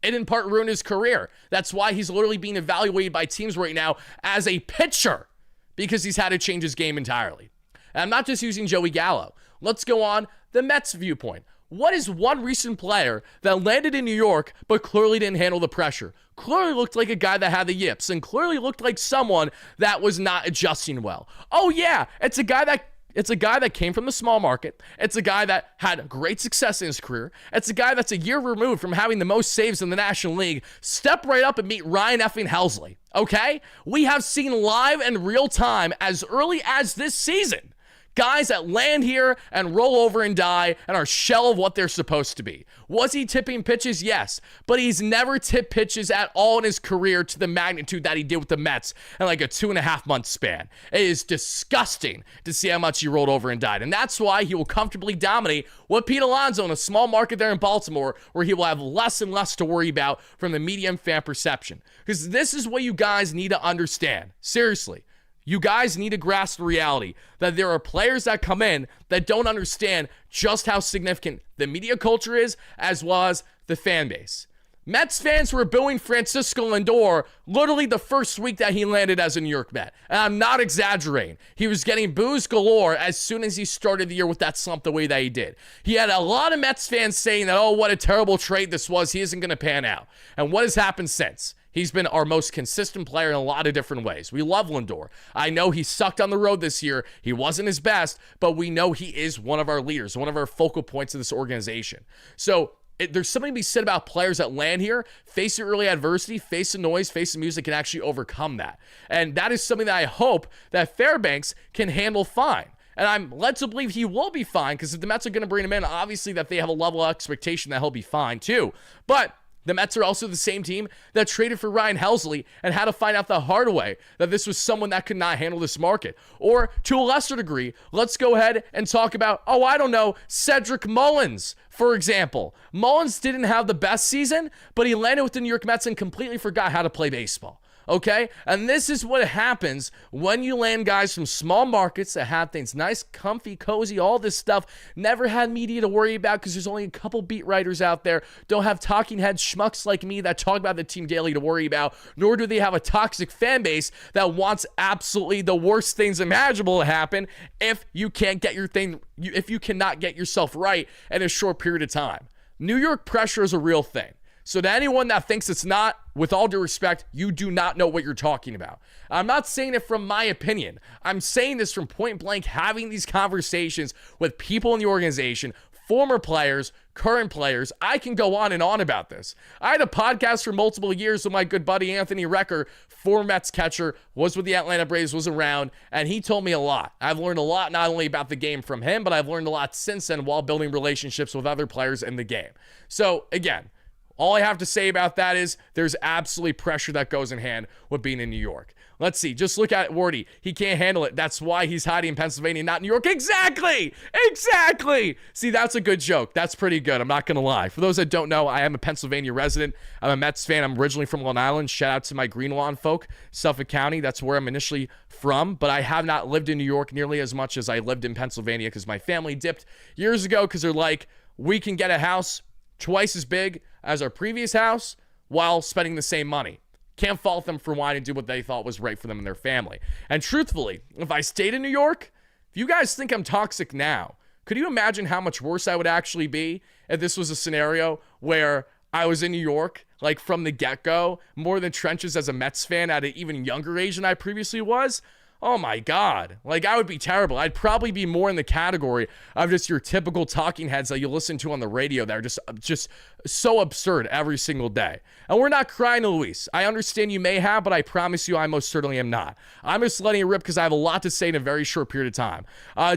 It in part ruined his career. That's why he's literally being evaluated by teams right now as a pitcher because he's had to change his game entirely. And I'm not just using Joey Gallo. Let's go on the Mets viewpoint. What is one recent player that landed in New York but clearly didn't handle the pressure? Clearly looked like a guy that had the yips and clearly looked like someone that was not adjusting well. Oh yeah, it's a guy that came from the small market. It's a guy that had great success in his career. It's a guy that's a year removed from having the most saves in the National League. Step right up and meet Ryan effing Helsley, okay? We have seen live and real time as early as this season guys that land here and roll over and die and are shell of what they're supposed to be. Was he tipping pitches? Yes. But he's never tipped pitches at all in his career to the magnitude that he did with the Mets in like a 2.5 month span. It is disgusting to see how much he rolled over and died. And that's why he will comfortably dominate with Pete Alonso in a small market there in Baltimore, where he will have less and less to worry about from the medium fan perception. Because this is what you guys need to understand. Seriously. You guys need to grasp the reality that there are players that come in that don't understand just how significant the media culture is, as well as the fan base. Mets fans were booing Francisco Lindor literally the first week that he landed as a New York Met. And I'm not exaggerating. He was getting boos galore as soon as he started the year with that slump the way that he did. He had a lot of Mets fans saying that, oh, what a terrible trade this was. He isn't going to pan out. And what has happened since? He's been our most consistent player in a lot of different ways. We love Lindor. I know he sucked on the road this year. He wasn't his best, but we know he is one of our leaders, one of our focal points of this organization. So there's something to be said about players that land here, face the early adversity, face the noise, face the music, and actually overcome that. And that is something that I hope that Fairbanks can handle fine. And I'm led to believe he will be fine, because if the Mets are going to bring him in, obviously that they have a level of expectation that he'll be fine too. But the Mets are also the same team that traded for Ryan Helsley and had to find out the hard way that this was someone that could not handle this market. Or to a lesser degree, let's go ahead and talk about, Cedric Mullins, for example. Mullins didn't have the best season, but he landed with the New York Mets and completely forgot how to play baseball. Okay? And this is what happens when you land guys from small markets that have things nice, comfy, cozy, all this stuff. Never had media to worry about because there's only a couple beat writers out there. Don't have talking head schmucks like me that talk about the team daily to worry about, nor do they have a toxic fan base that wants absolutely the worst things imaginable to happen if you can't get if you cannot get yourself right in a short period of time. New York pressure is a real thing. So to anyone that thinks it's not, with all due respect, you do not know what you're talking about. I'm not saying it from my opinion. I'm saying this from point blank, having these conversations with people in the organization, former players, current players. I can go on and on about this. I had a podcast for multiple years with my good buddy Anthony Recker, former Mets catcher, was with the Atlanta Braves, was around, and he told me a lot. I've learned a lot not only about the game from him, but I've learned a lot since then while building relationships with other players in the game. So again, all I have to say about that is there's absolutely pressure that goes in hand with being in New York. Let's see. Just look at Wardy. He can't handle it. That's why he's hiding in Pennsylvania, not New York. Exactly. See, that's a good joke. That's pretty good. I'm not going to lie. For those that don't know, I am a Pennsylvania resident. I'm a Mets fan. I'm originally from Long Island. Shout out to my Green Lawn folk, Suffolk County. That's where I'm initially from. But I have not lived in New York nearly as much as I lived in Pennsylvania because my family dipped years ago because they're like, we can get a house twice as big as our previous house while spending the same money. Can't fault them for wanting to do what they thought was right for them and their family. And truthfully, if I stayed in New York, if you guys think I'm toxic now, could you imagine how much worse I would actually be if this was a scenario where I was in New York, like from the get-go, more than trenches as a Mets fan at an even younger age than I previously was? Oh my God. Like, I would be terrible. I'd probably be more in the category of just your typical talking heads that you listen to on the radio that are just so absurd every single day. And we're not crying to Luis. I understand you may have, but I promise you I most certainly am not. I'm just letting it rip because I have a lot to say in a very short period of time.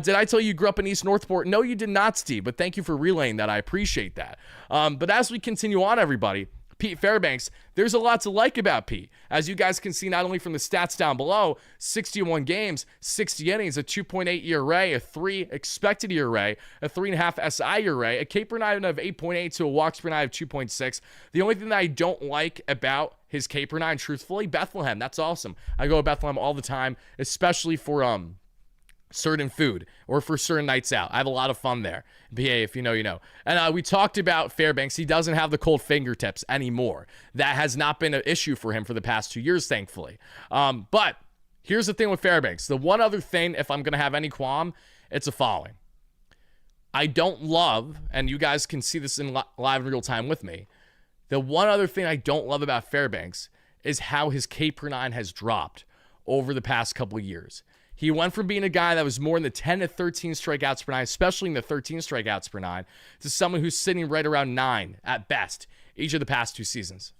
Did I tell you grew up in East Northport? No, you did not, Steve, but thank you for relaying that. I appreciate that. But as we continue on, everybody, Pete Fairbanks, there's a lot to like about Pete. As you guys can see, not only from the stats down below, 61 games, 60 innings, a 2.8 ERA, a 3 expected ERA, a 3.5 SI ERA, a K per nine of 8.8 to a walks per nine of 2.6. The only thing that I don't like about his K per nine, truthfully, Bethlehem. That's awesome. I go to Bethlehem all the time, especially for certain food or for certain nights out. I have a lot of fun there. PA, if you know, you know. And we talked about Fairbanks. He doesn't have the cold fingertips anymore. That has not been an issue for him for the past 2 years, thankfully. But here's the thing with Fairbanks. The one other thing, if I'm going to have any qualm, it's the following. I don't love, and you guys can see this in live in real time with me, the one other thing I don't love about Fairbanks is how his K per nine has dropped over the past couple of years. He went from being a guy that was more in the 10 to 13 strikeouts per nine, especially in the 13 strikeouts per nine, to someone who's sitting right around 9 at best each of the past 2 seasons.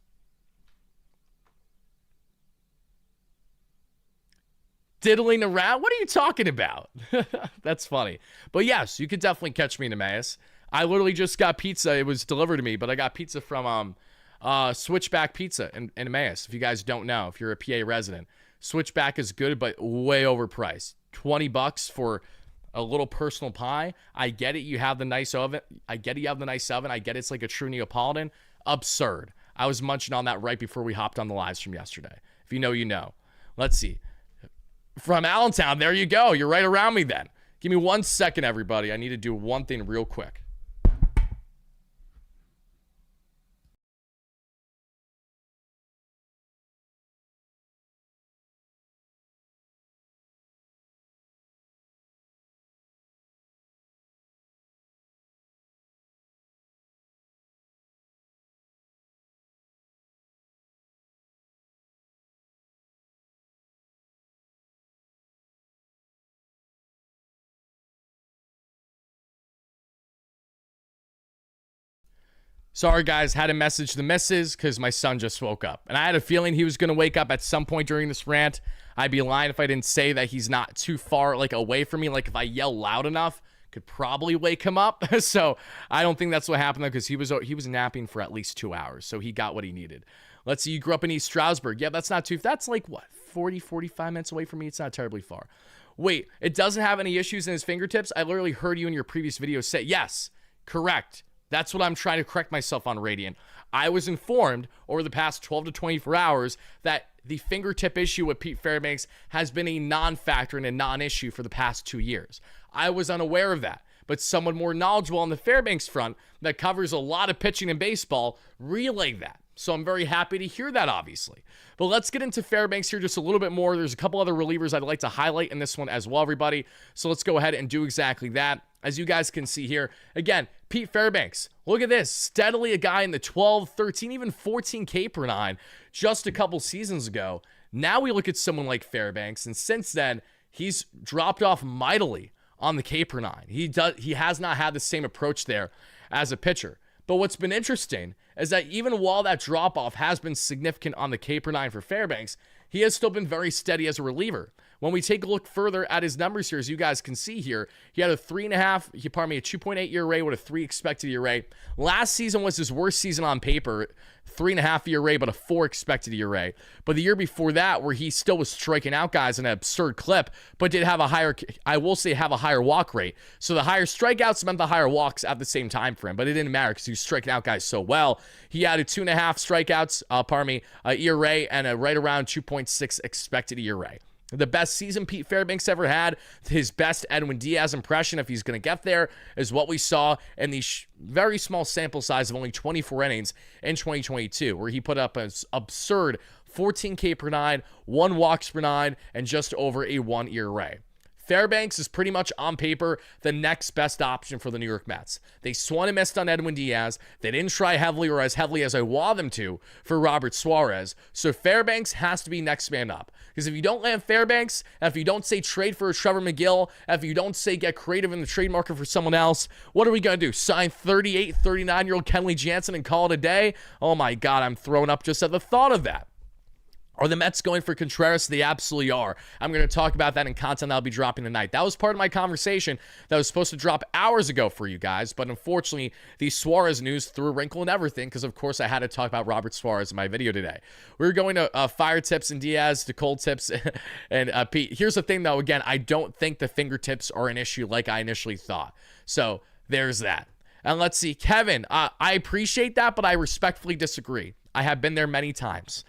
Diddling around? What are you talking about? That's funny. But yes, you could definitely catch me in Emmaus. I literally just got pizza. It was delivered to me, but I got pizza from Switchback Pizza in Emmaus. If you guys don't know, if you're a PA resident. Switchback is good, but way overpriced. $20 for a little personal pie. I get it. You have the nice oven. I get it's like a true Neapolitan. Absurd. I was munching on that right before we hopped on the live stream yesterday. If you know, you know. Let's see. From Allentown, there you go. You're right around me then. Give me 1 second, everybody. I need to do one thing real quick. Sorry, guys, had to message the missus because my son just woke up. And I had a feeling he was going to wake up at some point during this rant. I'd be lying if I didn't say that he's not too far, like, away from me. Like, if I yell loud enough, could probably wake him up. So I don't think that's what happened, though, because he was napping for at least 2 hours. So he got what he needed. Let's see, you grew up in East Stroudsburg. Yeah, that's not too, that's like, what, 40, 45 minutes away from me? It's not terribly far. Wait, it doesn't have any issues in his fingertips? I literally heard you in your previous video say, yes, correct. That's what I'm trying to correct myself on, Radiant. I was informed over the past 12 to 24 hours that the fingertip issue with Pete Fairbanks has been a non-factor and a non-issue for the past 2 years. I was unaware of that, but someone more knowledgeable on the Fairbanks front that covers a lot of pitching in baseball relayed that. So I'm very happy to hear that, obviously. But let's get into Fairbanks here just a little bit more. There's a couple other relievers I'd like to highlight in this one as well, everybody. So let's go ahead and do exactly that. As you guys can see here, again, Pete Fairbanks, look at this, steadily a guy in the 12, 13, even 14 K per nine just a couple seasons ago. Now we look at someone like Fairbanks, and since then, he's dropped off mightily on the K per nine. He has not had the same approach there as a pitcher. But what's been interesting is that even while that drop-off has been significant on the K per nine for Fairbanks, he has still been very steady as a reliever. When we take a look further at his numbers here, as you guys can see here, he had a 2.8 ERA with a 3 expected ERA. Last season was his worst season on paper, 3.5 ERA, but a 4 expected ERA. But the year before that, where he still was striking out guys in an absurd clip, but did have a higher, I will say, have a higher walk rate. So the higher strikeouts meant the higher walks at the same time for him, but it didn't matter because he was striking out guys so well. He had a 2.5 strikeouts, ERA, and a right around 2.6 expected ERA. The best season Pete Fairbanks ever had, his best Edwin Diaz impression, if he's going to get there, is what we saw in the very small sample size of only 24 innings in 2022, where he put up an absurd 14 K per nine, 1 walks per nine, and just over a 1 ERA. Fairbanks is pretty much on paper the next best option for the New York Mets. They swung and missed on Edwin Diaz. They didn't try heavily or as heavily as I want them to for Robert Suarez. So Fairbanks has to be next man up. Because if you don't land Fairbanks, if you don't say trade for Trevor McGill, if you don't say get creative in the trade market for someone else, what are we going to do? Sign 38, 39-year-old Kenley Jansen and call it a day? Oh my God, I'm throwing up just at the thought of that. Are the Mets going for Contreras? They absolutely are. I'm going to talk about that in content I'll be dropping tonight. That was part of my conversation that was supposed to drop hours ago for you guys, but unfortunately, the Suarez news threw a wrinkle in everything because, of course, I had to talk about Robert Suarez in my video today. We're going to fire tips and Diaz to cold tips and Pete. Here's the thing, though. Again, I don't think the fingertips are an issue like I initially thought. So there's that. And let's see. Kevin, I appreciate that, but I respectfully disagree. I have been there many times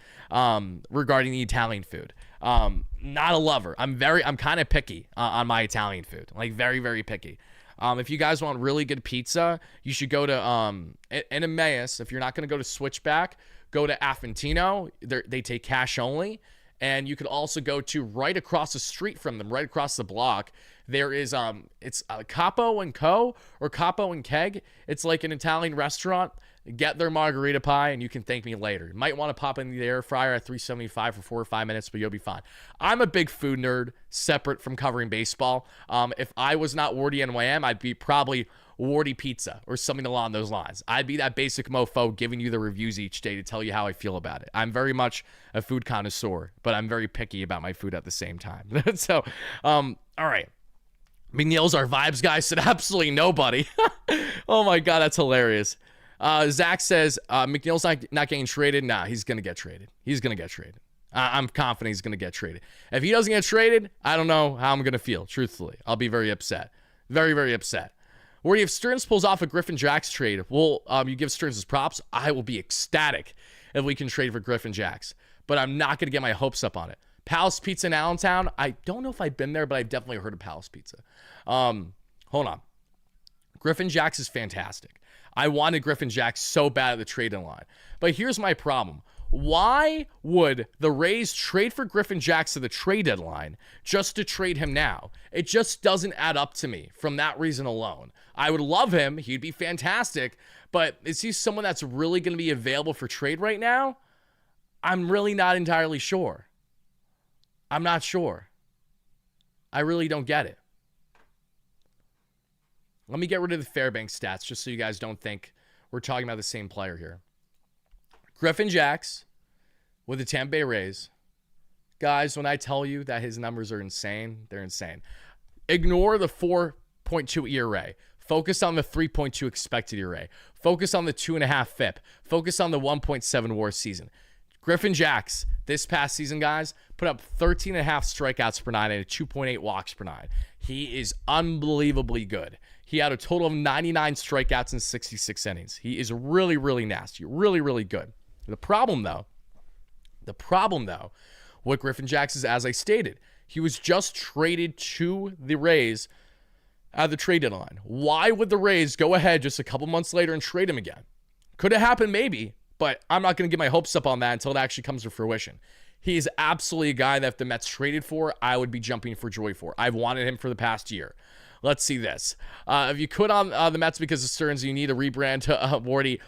regarding the Italian food. Not a lover. I'm kind of picky on my Italian food. Like very, very picky. If you guys want really good pizza, you should go to in Emmaus. If you're not going to go to Switchback, go to Affantino. They take cash only. And you could also go to right across the street from them, right across the block. There is it's Capo and Co. or Capo and Keg. It's like an Italian restaurant. Get their margarita pie, and you can thank me later. You might want to pop in the air fryer at 375 for 4 or 5 minutes, but you'll be fine. I'm a big food nerd, separate from covering baseball. If I was not WardyNYM, I'd be probably Wardy Pizza or something along those lines. I'd be that basic mofo giving you the reviews each day to tell you how I feel about it. I'm very much a food connoisseur, but I'm very picky about my food at the same time. So, all right. McNeil's our vibes guy said absolutely nobody. Oh my God, that's hilarious. Zach says McNeil's not getting traded. Nah, he's going to get traded. He's going to get traded. I'm confident he's going to get traded. If he doesn't get traded, I don't know how I'm going to feel, truthfully. I'll be very upset. Very, very upset. Where if Stearns pulls off a Griffin Jax trade, you give Stearns his props, I will be ecstatic if we can trade for Griffin Jax. But I'm not going to get my hopes up on it. Palace Pizza in Allentown, I don't know if I've been there, but I've definitely heard of Palace Pizza. Hold on. Griffin Jax is fantastic. I wanted Griffin Jax so bad at the trade deadline. But here's my problem. Why would the Rays trade for Griffin Jax at the trade deadline just to trade him now? It just doesn't add up to me from that reason alone. I would love him. He'd be fantastic. But is he someone that's really going to be available for trade right now? I'm really not entirely sure. I'm not sure. I really don't get it. Let me get rid of the Fairbanks stats just so you guys don't think we're talking about the same player here. Griffin Jax with the Tampa Bay Rays. Guys, when I tell you that his numbers are insane, they're insane. Ignore the 4.2 ERA. Focus on the 3.2 expected ERA. Focus on the 2.5 FIP. Focus on the 1.7 WAR season. Griffin Jax, this past season, guys, put up 13.5 strikeouts per nine and a 2.8 walks per nine. He is unbelievably good. He had a total of 99 strikeouts in 66 innings. He is really, really nasty. Really, really good. The problem, though, with Griffin Jax is, as I stated, he was just traded to the Rays at the trade deadline. Why would the Rays go ahead just a couple months later and trade him again? Could have happened, maybe, but I'm not going to get my hopes up on that until it actually comes to fruition. He is absolutely a guy that if the Mets traded for, I would be jumping for joy for. I've wanted him for the past year. Let's see this. If you quit on the Mets because of Stearns, you need a rebrand to Wardy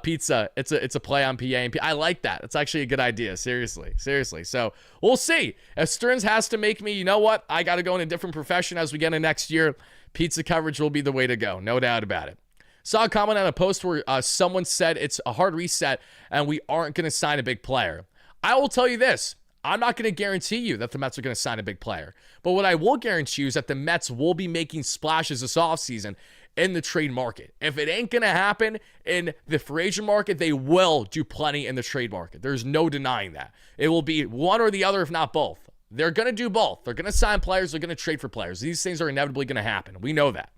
Pizza. It's a play on PA and P. I like that. It's actually a good idea. Seriously. So we'll see. If Stearns has to make me, you know what? I got to go in a different profession as we get into next year. Pizza coverage will be the way to go. No doubt about it. Saw a comment on a post where someone said it's a hard reset and we aren't going to sign a big player. I will tell you this. I'm not going to guarantee you that the Mets are going to sign a big player. But what I will guarantee you is that the Mets will be making splashes this offseason in the trade market. If it ain't going to happen in the free agent market, they will do plenty in the trade market. There's no denying that. It will be one or the other, if not both. They're going to do both. They're going to sign players. They're going to trade for players. These things are inevitably going to happen. We know that.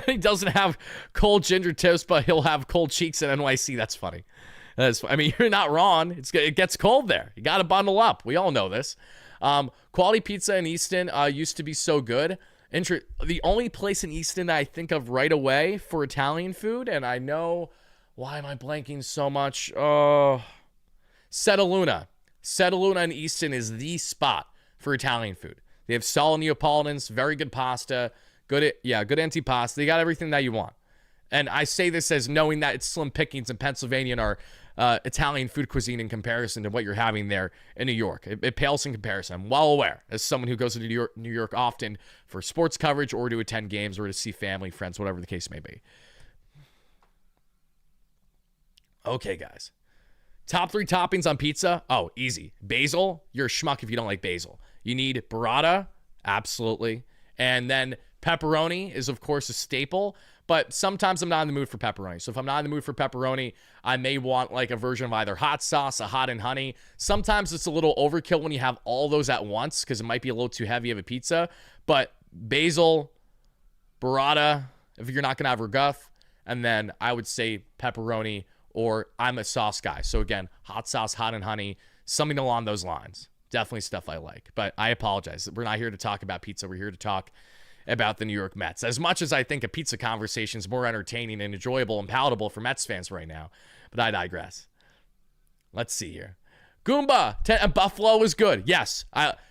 He doesn't have cold ginger toast, but he'll have cold cheeks in NYC. That's funny. I mean, you're not wrong. It gets cold there. You got to bundle up. We all know this. Quality pizza in Easton used to be so good. The only place in Easton that I think of right away for Italian food, and I know, why am I blanking so much? Setaluna. Setaluna and Easton is the spot for Italian food. They have solid Neapolitans, very good pasta, good antipasta. They got everything that you want. And I say this as knowing that it's slim pickings in Pennsylvania and our Italian food cuisine in comparison to what you're having there in New York. It pales in comparison. I'm well aware as someone who goes to New York often for sports coverage or to attend games or to see family, friends, whatever the case may be. Okay, guys. Top 3 toppings on pizza? Oh, easy. Basil? You're a schmuck if you don't like basil. You need burrata? Absolutely. And then pepperoni is, of course, a staple. But sometimes I'm not in the mood for pepperoni. So if I'm not in the mood for pepperoni, I may want like a version of either hot sauce, a hot and honey. Sometimes it's a little overkill when you have all those at once because it might be a little too heavy of a pizza. But basil, burrata, if you're not going to have reguff, and then I would say pepperoni, or I'm a sauce guy. So again, hot sauce, hot and honey, something along those lines. Definitely stuff I like. But I apologize. We're not here to talk about pizza. We're here to talk about the New York Mets. As much as I think a pizza conversation is more entertaining and enjoyable and palatable for Mets fans right now. But I digress. Let's see here. Goomba, buffalo is good. Yes.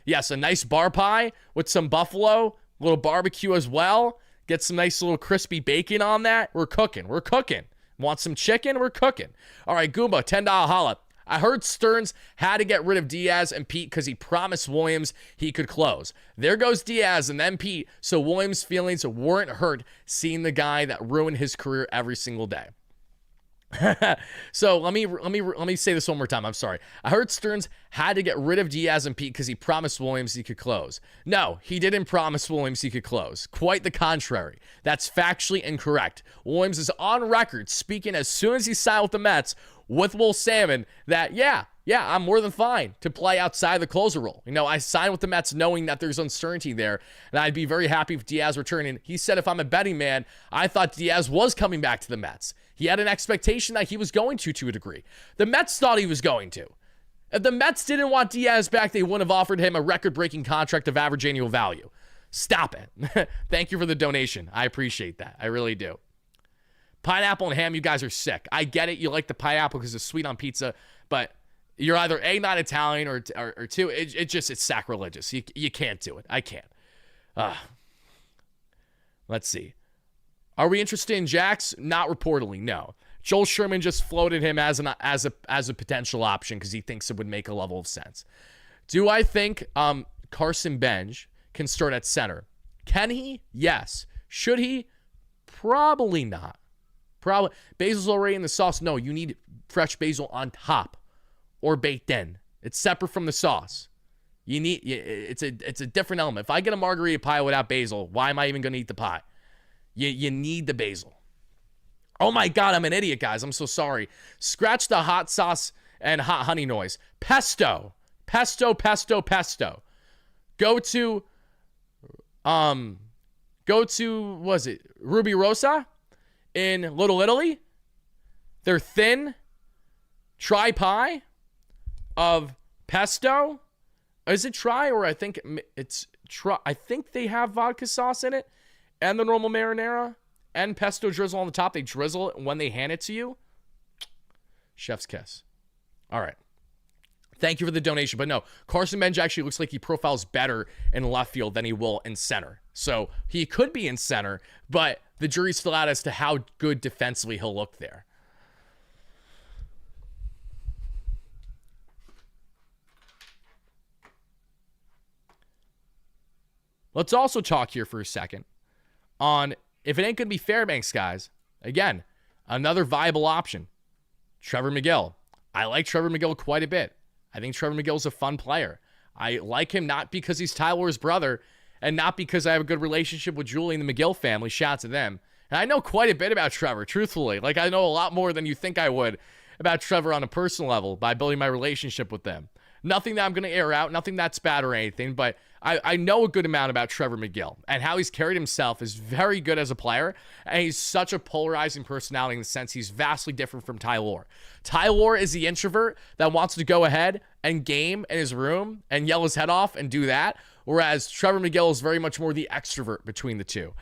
Yes, a nice bar pie with some buffalo, a little barbecue as well. Get some nice little crispy bacon on that. We're cooking. We're cooking. Want some chicken? We're cooking. All right, Goomba, $10 holla. I heard Stearns had to get rid of Diaz and Pete because he promised Williams he could close. There goes Diaz and then Pete, so Williams' feelings weren't hurt seeing the guy that ruined his career every single day. So let me say this one more time. I'm sorry. I heard Stearns had to get rid of Diaz and Pete because he promised Williams he could close. No, he didn't promise Williams he could close. Quite the contrary. That's factually incorrect. Williams is on record speaking as soon as he signed with the Mets with Will Salmon that, yeah, I'm more than fine to play outside the closer role. You know, I signed with the Mets knowing that there's uncertainty there, and I'd be very happy if Diaz returned. And he said if I'm a betting man, I thought Diaz was coming back to the Mets. He had an expectation that he was going to a degree. The Mets thought he was going to. If the Mets didn't want Diaz back, they wouldn't have offered him a record-breaking contract of average annual value. Stop it. Thank you for the donation. I appreciate that. I really do. Pineapple and ham, you guys are sick. I get it. You like the pineapple because it's sweet on pizza, but you're either A, not Italian, or two, it's sacrilegious. You can't do it. I can't. Let's see. Are we interested in Jax? Not reportedly, no. Joel Sherman just floated him as a potential option because he thinks it would make a level of sense. Do I think Carson Bench can start at center? Can he? Yes. Should he? Probably not. Probably. Basil's already in the sauce. No, you need fresh basil on top or baked in. It's separate from the sauce. It's a different element. If I get a margarita pie without basil, why am I even going to eat the pie? You need the basil. Oh my God, I'm an idiot, guys. I'm so sorry. Scratch the hot sauce and hot honey noise. Pesto. Pesto, pesto, pesto. Go to, was it Ruby Rosa in Little Italy? Their thin tri-pie of pesto. Is it tri, or I think it's tri? I think they have vodka sauce in it and the normal marinara and pesto drizzle on the top. They drizzle it when they hand it to you. Chef's kiss. All right. Thank you for the donation. But no, Carson Bench actually looks like he profiles better in left field than he will in center. So he could be in center, but the jury's still out as to how good defensively he'll look there. Let's also talk here for a second on if it ain't going to be Fairbanks, guys. Again, another viable option. Trevor McGill. I like Trevor McGill quite a bit. I think Trevor McGill's a fun player. I like him not because he's Tyler's brother and not because I have a good relationship with Julie and the McGill family. Shout out to them. And I know quite a bit about Trevor, truthfully. Like, I know a lot more than you think I would about Trevor on a personal level by building my relationship with them. Nothing that I'm going to air out, nothing that's bad or anything, but I know a good amount about Trevor McGill, and how he's carried himself is very good as a player, and he's such a polarizing personality in the sense he's vastly different from Tyler. Tyler is the introvert that wants to go ahead and game in his room and yell his head off and do that, whereas Trevor McGill is very much more the extrovert between the two.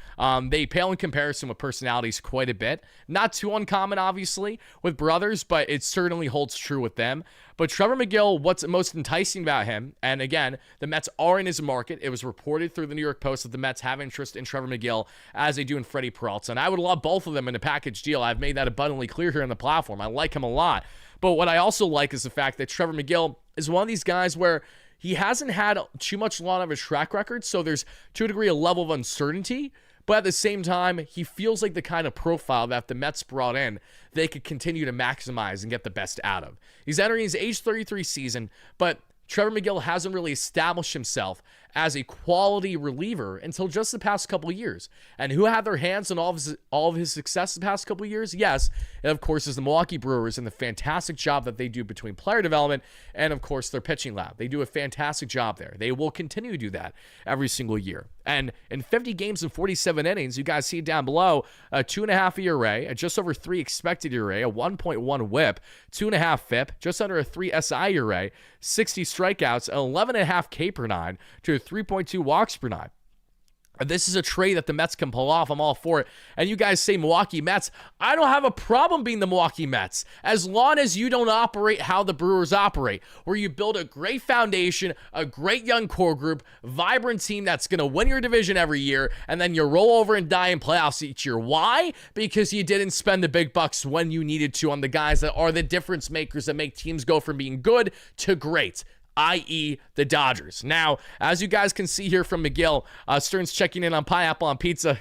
They pale in comparison with personalities quite a bit. Not too uncommon, obviously, with brothers, but it certainly holds true with them. But Trevor McGill, what's most enticing about him, and again, the Mets are in his market. It was reported through the New York Post that the Mets have interest in Trevor McGill as they do in Freddie Peralta. And I would love both of them in a package deal. I've made that abundantly clear here on the platform. I like him a lot. But what I also like is the fact that Trevor McGill is one of these guys where he hasn't had too much long of a track record, so there's, to a degree, a level of uncertainty. But at the same time, he feels like the kind of profile that if the Mets brought in, they could continue to maximize and get the best out of. He's entering his age 33 season, but Trevor McGill hasn't really established himself as a quality reliever until just the past couple of years. And who had their hands on all of his success the past couple of years? Yes, and of course, is the Milwaukee Brewers and the fantastic job that they do between player development and, of course, their pitching lab. They do a fantastic job there. They will continue to do that every single year. And in 50 games and 47 innings, you guys see it down below, a 2.5 ERA, a just over 3 expected ERA, a 1.1 whip, 2.5 FIP, just under a 3 SI ERA, 60 strikeouts, 11.5 K per nine to 3.2 walks per nine. This is a trade that the Mets can pull off. I'm all for it. And you guys say Milwaukee Mets. I don't have a problem being the Milwaukee Mets as long as you don't operate how the Brewers operate, where you build a great foundation, a great young core group, vibrant team that's going to win your division every year, and then you roll over and die in playoffs each year. Why? Because you didn't spend the big bucks when you needed to on the guys that are the difference makers that make teams go from being good to great, i.e. the Dodgers. Now, as you guys can see here from McGill, Stern's checking in on pineapple on pizza.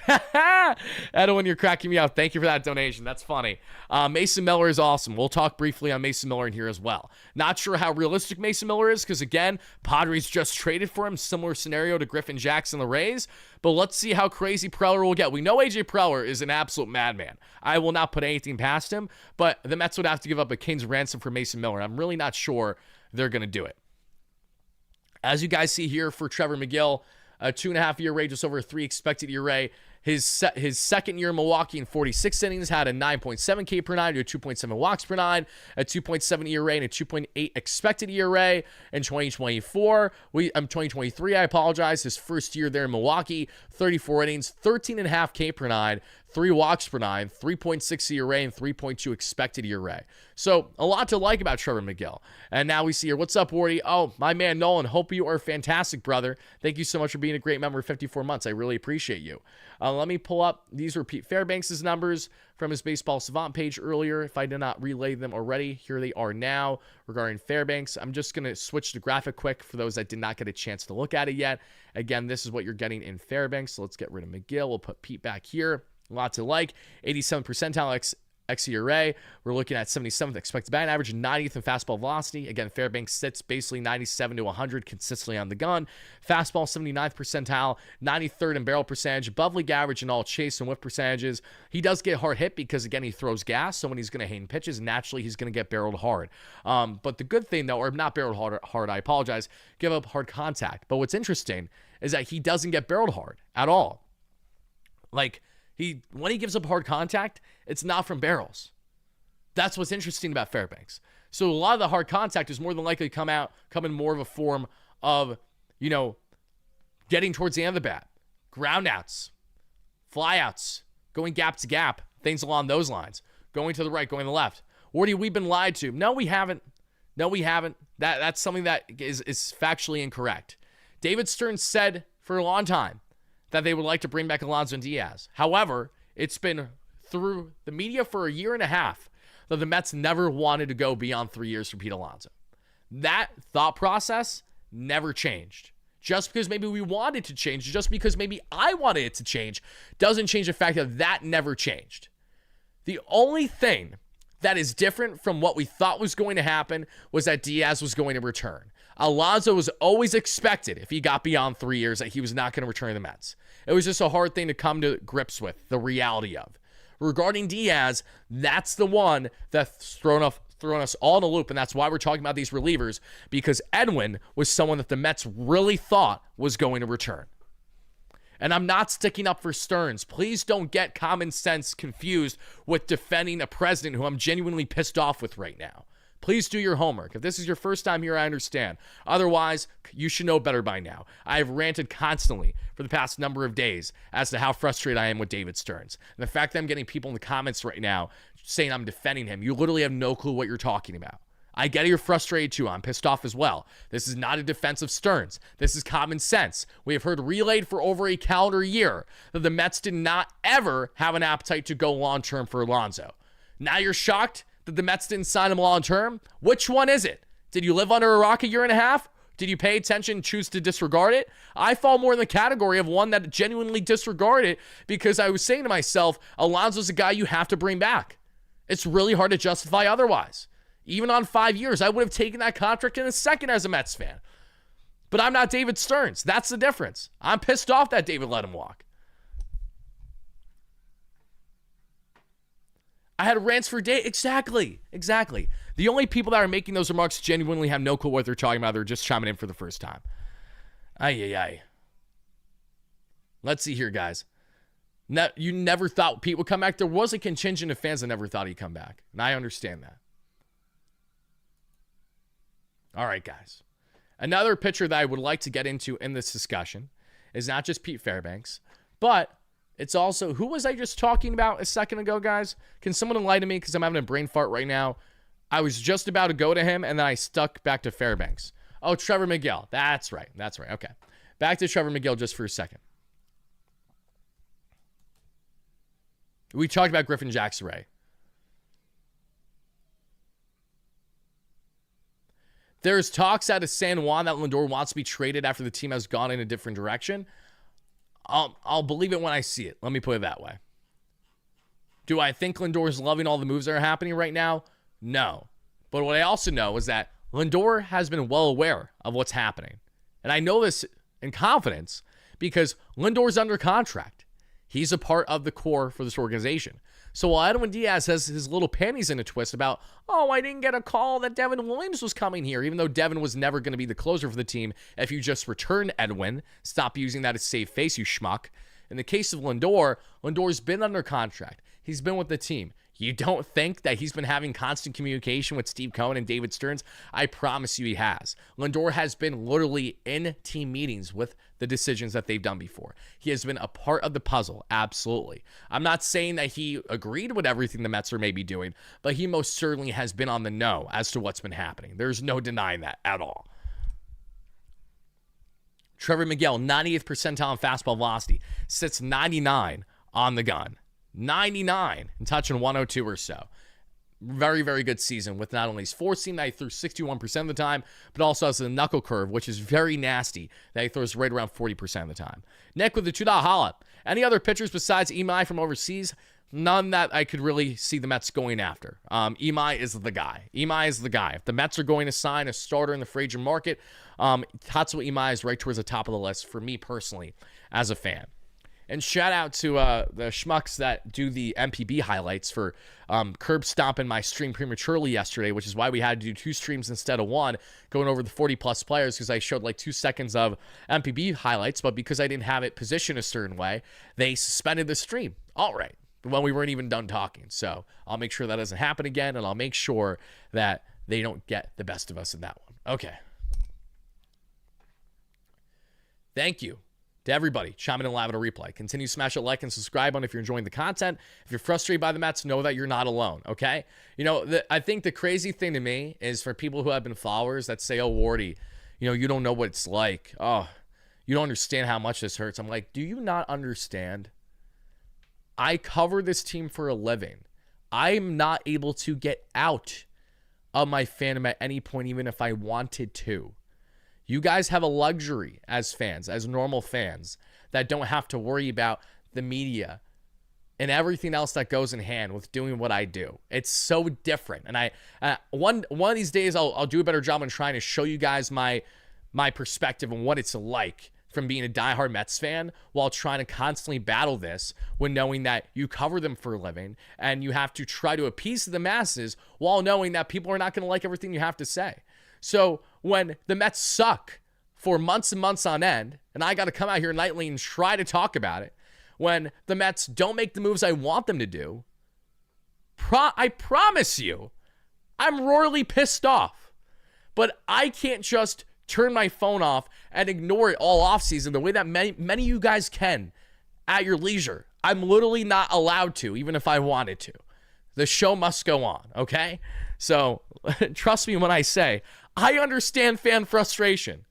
Edwin, you're cracking me up. Thank you for that donation. That's funny. Mason Miller is awesome. We'll talk briefly on Mason Miller in here as well. Not sure how realistic Mason Miller is because, again, Padres just traded for him. Similar scenario to Griffin Jax and the Rays. But let's see how crazy Preller will get. We know A.J. Preller is an absolute madman. I will not put anything past him, but the Mets would have to give up a king's ransom for Mason Miller. I'm really not sure they're going to do it. As you guys see here for Trevor McGill, a 2.5 ERA, just over a 3 expected ERA. His second year in Milwaukee in 46 innings had a 9.7 K per nine to a 2.7 walks per nine, a 2.7 ERA and a 2.8 expected ERA in 2023, I apologize. His first year there in Milwaukee, 34 innings, 13.5 K per nine, 3 walks per nine, 3.6 ERA, and 3.2 expected ERA. So a lot to like about Trevor McGill. And now we see here, what's up, Wardy? Oh, my man, Nolan, hope you are fantastic, brother. Thank you so much for being a great member of 54 months. I really appreciate you. Let me pull up, these were Pete Fairbanks' numbers from his Baseball Savant page earlier. If I did not relay them already, here they are now regarding Fairbanks. I'm just going to switch the graphic quick for those that did not get a chance to look at it yet. Again, this is what you're getting in Fairbanks. So let's get rid of McGill. We'll put Pete back here. A lot to like. 87th percentile xERA. We're looking at 77th expected batting average, 90th in fastball velocity. Again, Fairbanks sits basically 97 to 100 consistently on the gun. Fastball 79th percentile, 93rd in barrel percentage, above league average in all chase and whiff percentages. He does get hard hit because, again, he throws gas. So when he's going to hang pitches, naturally he's going to get barreled hard. But the good thing, though, or not barreled hard, I apologize, give up hard contact. But what's interesting is that he doesn't get barreled hard at all. Like, when he gives up hard contact, it's not from barrels. That's what's interesting about Fairbanks. So a lot of the hard contact is more than likely come in more of a form of, getting towards the end of the bat, ground outs, fly outs, going gap to gap, things along those lines, going to the right, going to the left. Wardy, we've been lied to. No, we haven't. That's something that is factually incorrect. David Stern said for a long time that they would like to bring back Alonso Diaz. However, it's been through the media for a year and a half that the Mets never wanted to go beyond 3 years for Pete Alonso. That thought process never changed. Just because maybe we wanted to change, just because maybe I wanted it to change, doesn't change the fact that that never changed. The only thing that is different from what we thought was going to happen was that Diaz was going to return. Alonso was always expected, if he got beyond 3 years, that he was not going to return to the Mets. It was just a hard thing to come to grips with, the reality of. Regarding Diaz, that's the one that's thrown us all in a loop, and that's why we're talking about these relievers, because Edwin was someone that the Mets really thought was going to return. And I'm not sticking up for Stearns. Please don't get common sense confused with defending a president who I'm genuinely pissed off with right now. Please do your homework. If this is your first time here, I understand. Otherwise, you should know better by now. I have ranted constantly for the past number of days as to how frustrated I am with David Stearns. And the fact that I'm getting people in the comments right now saying I'm defending him, you literally have no clue what you're talking about. I get it, you're frustrated too. I'm pissed off as well. This is not a defense of Stearns. This is common sense. We have heard relayed for over a calendar year that the Mets did not ever have an appetite to go long-term for Alonso. Now you're shocked that the Mets didn't sign him long-term? Which one is it? Did you live under a rock a year and a half? Did you pay attention and choose to disregard it? I fall more in the category of one that genuinely disregarded it because I was saying to myself, Alonso's a guy you have to bring back. It's really hard to justify otherwise. Even on 5 years, I would have taken that contract in a second as a Mets fan. But I'm not David Stearns. That's the difference. I'm pissed off that David let him walk. I had rants for days. Exactly. The only people that are making those remarks genuinely have no clue what they're talking about. They're just chiming in for the first time. Ay. Let's see here, guys. You never thought Pete would come back. There was a contingent of fans that never thought he'd come back. And I understand that. All right, guys. Another pitcher that I would like to get into in this discussion is not just Pete Fairbanks, but it's also, who was I just talking about a second ago, guys? Can someone enlighten me because I'm having a brain fart right now? I was just about to go to him, and then I stuck back to Fairbanks. Oh, Trevor McGill. That's right. Okay. Back to Trevor McGill just for a second. We talked about Griffin Jax already. There's talks out of San Juan that Lindor wants to be traded after the team has gone in a different direction. I'll believe it when I see it. Let me put it that way. Do I think Lindor is loving all the moves that are happening right now? No. But what I also know is that Lindor has been well aware of what's happening. And I know this in confidence because Lindor's under contract. He's a part of the core for this organization. So while Edwin Diaz has his little panties in a twist about, I didn't get a call that Devin Williams was coming here, even though Devin was never going to be the closer for the team if you just return Edwin. Stop using that as save face, you schmuck. In the case of Lindor, Lindor's been under contract. He's been with the team. You don't think that he's been having constant communication with Steve Cohen and David Stearns? I promise you he has. Lindor has been literally in team meetings with the decisions that they've done before. He has been a part of the puzzle, absolutely. I'm not saying that he agreed with everything the Mets are maybe doing, but he most certainly has been on the know as to what's been happening. There's no denying that at all. Trevor McGill, 90th percentile in fastball velocity, sits 99 on the gun. 99 and touching 102 or so. Very, very good season with not only his four seam that he threw 61% of the time, but also has a knuckle curve, which is very nasty, that he throws right around 40% of the time. Nick with the $2 holla. Any other pitchers besides Imai from overseas? None that I could really see the Mets going after. Imai is the guy. If the Mets are going to sign a starter in the free agent market, Tatsuo Imai is right towards the top of the list for me personally as a fan. And shout out to the schmucks that do the MPB highlights for curb stomping my stream prematurely yesterday, which is why we had to do 2 streams instead of 1, going over the 40-plus players because I showed like 2 seconds of MPB highlights, but because I didn't have it positioned a certain way, they suspended the stream. All right. When we weren't even done talking. So I'll make sure that doesn't happen again, and I'll make sure that they don't get the best of us in that one. Okay. Thank you to everybody chiming in live at a replay. Continue to smash a like and subscribe on if you're enjoying the content. If you're frustrated by the Mets, know that you're not alone, okay? You know, I think the crazy thing to me is for people who have been followers that say, Wardy, you don't know what it's like. Oh, you don't understand how much this hurts. I'm like, do you not understand? I cover this team for a living. I'm not able to get out of my fandom at any point, even if I wanted to. You guys have a luxury as fans, as normal fans, that don't have to worry about the media and everything else that goes in hand with doing what I do. It's so different. And I one of these days, I'll do a better job on trying to show you guys my perspective on what it's like from being a diehard Mets fan while trying to constantly battle this when knowing that you cover them for a living and you have to try to appease the masses while knowing that people are not going to like everything you have to say. So when the Mets suck for months and months on end, and I got to come out here nightly and try to talk about it, when the Mets don't make the moves I want them to do, I promise you, I'm royally pissed off. But I can't just turn my phone off and ignore it all offseason the way that many of you guys can at your leisure. I'm literally not allowed to, even if I wanted to. The show must go on, okay? So trust me when I say, I understand fan frustration.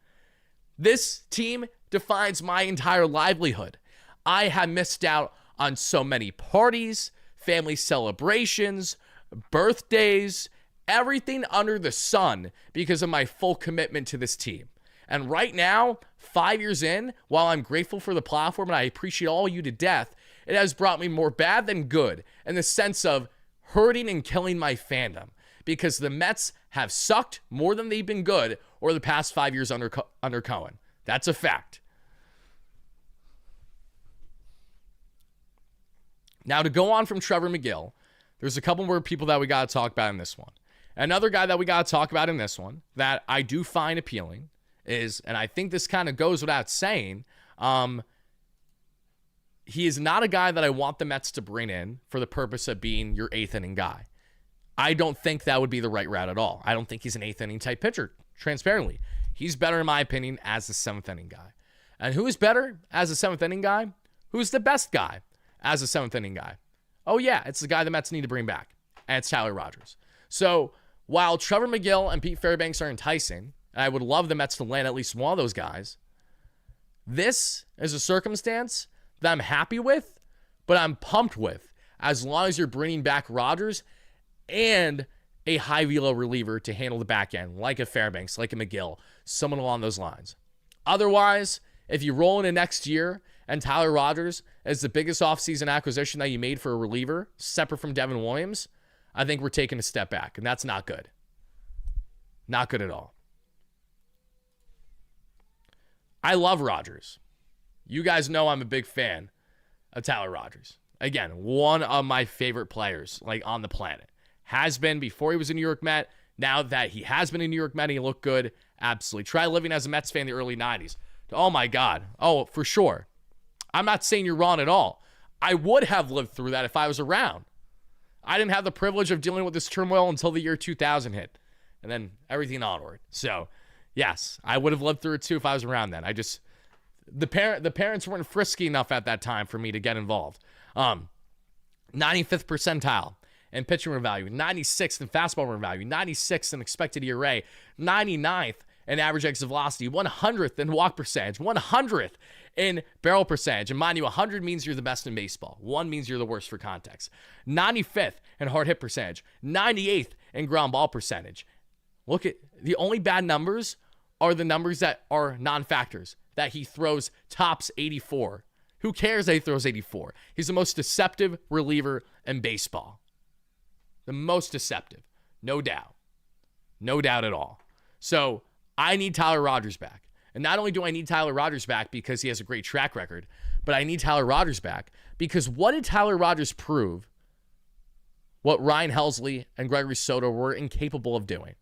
This team defines my entire livelihood. I have missed out on so many parties, family celebrations, birthdays, everything under the sun because of my full commitment to this team. And right now, 5 years in, while I'm grateful for the platform and I appreciate all of you to death, it has brought me more bad than good in the sense of hurting and killing my fandom because the Mets have sucked more than they've been good over the past 5 years under Cohen. That's a fact. Now, to go on from Trevor McGill, there's a couple more people that we got to talk about in this one. Another guy that we got to talk about in this one that I do find appealing is, and I think this kind of goes without saying, he is not a guy that I want the Mets to bring in for the purpose of being your eighth inning guy. I don't think that would be the right route at all. I don't think he's an eighth inning type pitcher, transparently. He's better, in my opinion, as the seventh inning guy. And who is better as a seventh inning guy? Who's the best guy as a seventh inning guy? Oh, yeah, it's the guy the Mets need to bring back, and it's Tyler Rogers. So while Trevor McGill and Pete Fairbanks are enticing, and I would love the Mets to land at least one of those guys, this is a circumstance that I'm happy with, but I'm pumped with, as long as you're bringing back Rogers and a high velo reliever to handle the back end, like a Fairbanks, like a McGill, someone along those lines. Otherwise, if you roll into next year and Tyler Rogers is the biggest offseason acquisition that you made for a reliever, separate from Devin Williams, I think we're taking a step back, and that's not good. Not good at all. I love Rogers. You guys know I'm a big fan of Tyler Rogers. Again, one of my favorite players, like, on the planet. Has been before he was a New York Met. Now that he has been a New York Met, he looked good. Absolutely. Try living as a Mets fan in the early 90s. Oh, my God. Oh, for sure. I'm not saying you're wrong at all. I would have lived through that if I was around. I didn't have the privilege of dealing with this turmoil until the year 2000 hit. And then everything onward. So, yes, I would have lived through it too if I was around then. The parents weren't frisky enough at that time for me to get involved. 95th percentile in pitching run value, 96th in fastball run value, 96th in expected ERA, 99th in average exit velocity, 100th in walk percentage, 100th in barrel percentage. And mind you, 100 means you're the best in baseball. 1 means you're the worst for context. 95th in hard hit percentage, 98th in ground ball percentage. Look at the only bad numbers are the numbers that are non-factors, that he throws tops 84. Who cares that he throws 84? He's the most deceptive reliever in baseball. The most deceptive. No doubt. No doubt at all. So I need Tyler Rogers back. And not only do I need Tyler Rogers back because he has a great track record, but I need Tyler Rogers back because what did Tyler Rogers prove what Ryan Helsley and Gregory Soto were incapable of doing?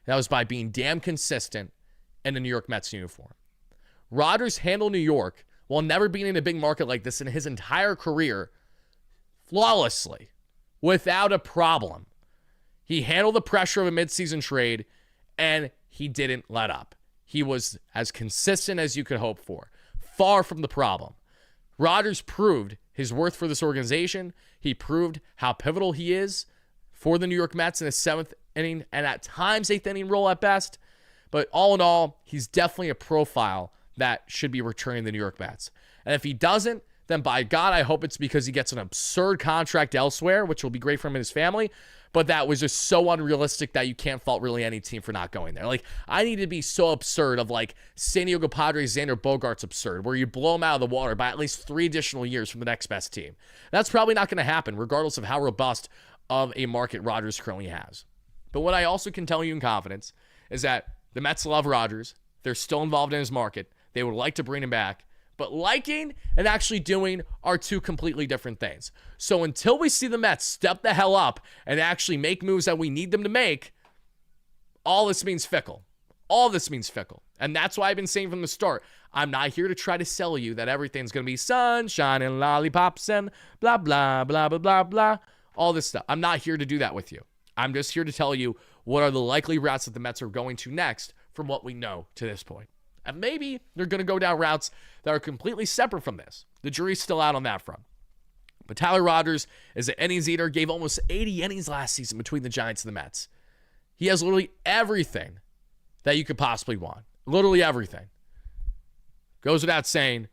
That was by being damn consistent in a New York Mets uniform. Rogers handled New York while never being in a big market like this in his entire career flawlessly, without a problem. He handled the pressure of a midseason trade, and he didn't let up. He was as consistent as you could hope for. Far from the problem. Rogers proved his worth for this organization. He proved how pivotal he is for the New York Mets in the 7th inning and at times 8th inning role at best. But all in all, he's definitely a profile that should be returning the New York Mets. And if he doesn't, then by God, I hope it's because he gets an absurd contract elsewhere, which will be great for him and his family. But that was just so unrealistic that you can't fault really any team for not going there. Like, I need to be so absurd of like San Diego Padres, Xander Bogaerts absurd, where you blow him out of the water by at least 3 additional years from the next best team. That's probably not going to happen, regardless of how robust of a market Rogers currently has. But what I also can tell you in confidence is that the Mets love Rogers. They're still involved in his market. They would like to bring him back. But liking and actually doing are 2 completely different things. So until we see the Mets step the hell up and actually make moves that we need them to make, all this means fickle. All this means fickle. And that's why I've been saying from the start, I'm not here to try to sell you that everything's going to be sunshine and lollipops and blah, blah, blah, blah, blah, blah. All this stuff. I'm not here to do that with you. I'm just here to tell you what are the likely routes that the Mets are going to next from what we know to this point. And maybe they're going to go down routes that are completely separate from this. The jury's still out on that front. But Tyler Rogers is an innings eater, gave almost 80 innings last season between the Giants and the Mets. He has literally everything that you could possibly want. Literally everything. Goes without saying,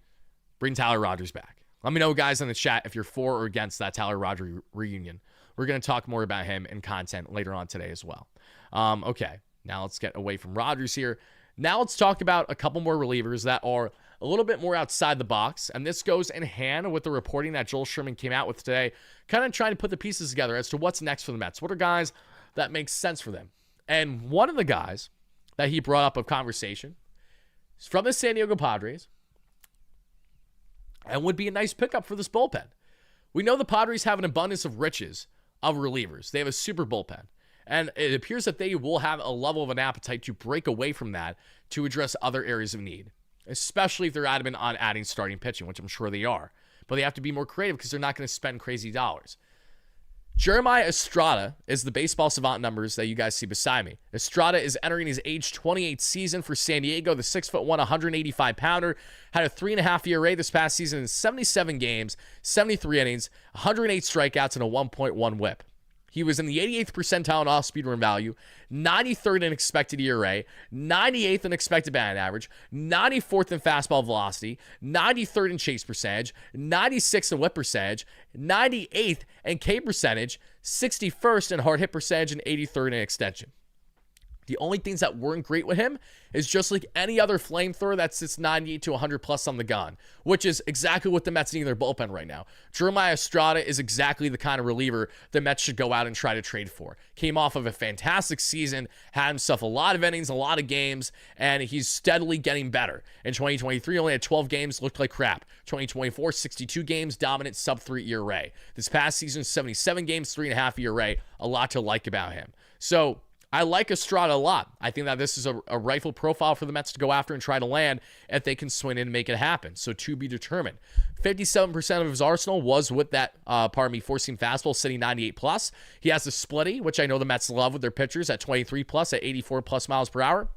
bring Tyler Rogers back. Let me know, guys, in the chat if you're for or against that Tyler Rogers reunion. We're going to talk more about him in content later on today as well. Okay, now let's get away from Rogers here. Now let's talk about a couple more relievers that are a little bit more outside the box, and this goes in hand with the reporting that Joel Sherman came out with today, kind of trying to put the pieces together as to what's next for the Mets. What are guys that make sense for them? And one of the guys that he brought up of conversation is from the San Diego Padres and would be a nice pickup for this bullpen. We know the Padres have an abundance of riches of relievers. They have a super bullpen. And it appears that they will have a level of an appetite to break away from that to address other areas of need, especially if they're adamant on adding starting pitching, which I'm sure they are. But they have to be more creative because they're not going to spend crazy dollars. Jeremiah Estrada is the baseball savant numbers that you guys see beside me. Estrada is entering his age 28 season for San Diego. The 6'1", 185-pounder had a 3.5 ERA this past season in 77 games, 73 innings, 108 strikeouts, and a 1.1 WHIP. He was in the 88th percentile in off-speed run value, 93rd in expected ERA, 98th in expected batting average, 94th in fastball velocity, 93rd in chase percentage, 96th in whip percentage, 98th in K percentage, 61st in hard hit percentage, and 83rd in extension. The only things that weren't great with him is just like any other flamethrower that sits 98 to 100 plus on the gun, which is exactly what the Mets need in their bullpen right now. Jeremiah Estrada is exactly the kind of reliever the Mets should go out and try to trade for. Came off of a fantastic season, had himself a lot of innings, a lot of games, and he's steadily getting better. In 2023, only had 12 games, looked like crap. 2024, 62 games, dominant sub-3 ERA. This past season, 77 games, 3.5 ERA. A lot to like about him. So I like Estrada a lot. I think that this is a rifle profile for the Mets to go after and try to land if they can swing in and make it happen. So to be determined. 57% of his arsenal was with that, four-seam fastball sitting 98 plus. He has the splitty, which I know the Mets love with their pitchers at 23 plus, at 84 plus miles per hour.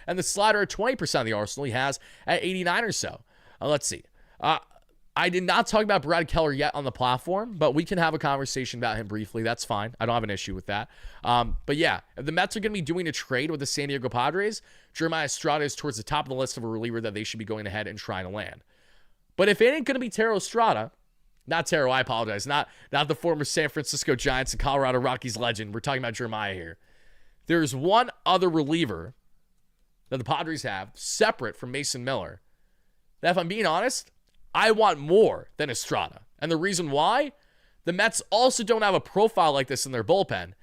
And the slider at 20% of the arsenal he has at 89 or so. Let's see. I did not talk about Brad Keller yet on the platform, but we can have a conversation about him briefly. That's fine. I don't have an issue with that. But yeah, if the Mets are going to be doing a trade with the San Diego Padres, Jeremiah Estrada is towards the top of the list of a reliever that they should be going ahead and trying to land. But if it ain't going to be Taro Estrada, not Taro, I apologize, not the former San Francisco Giants and Colorado Rockies legend. We're talking about Jeremiah here. There's one other reliever that the Padres have, separate from Mason Miller, that if I'm being honest, I want more than Estrada. And the reason why? The Mets also don't have a profile like this in their bullpen.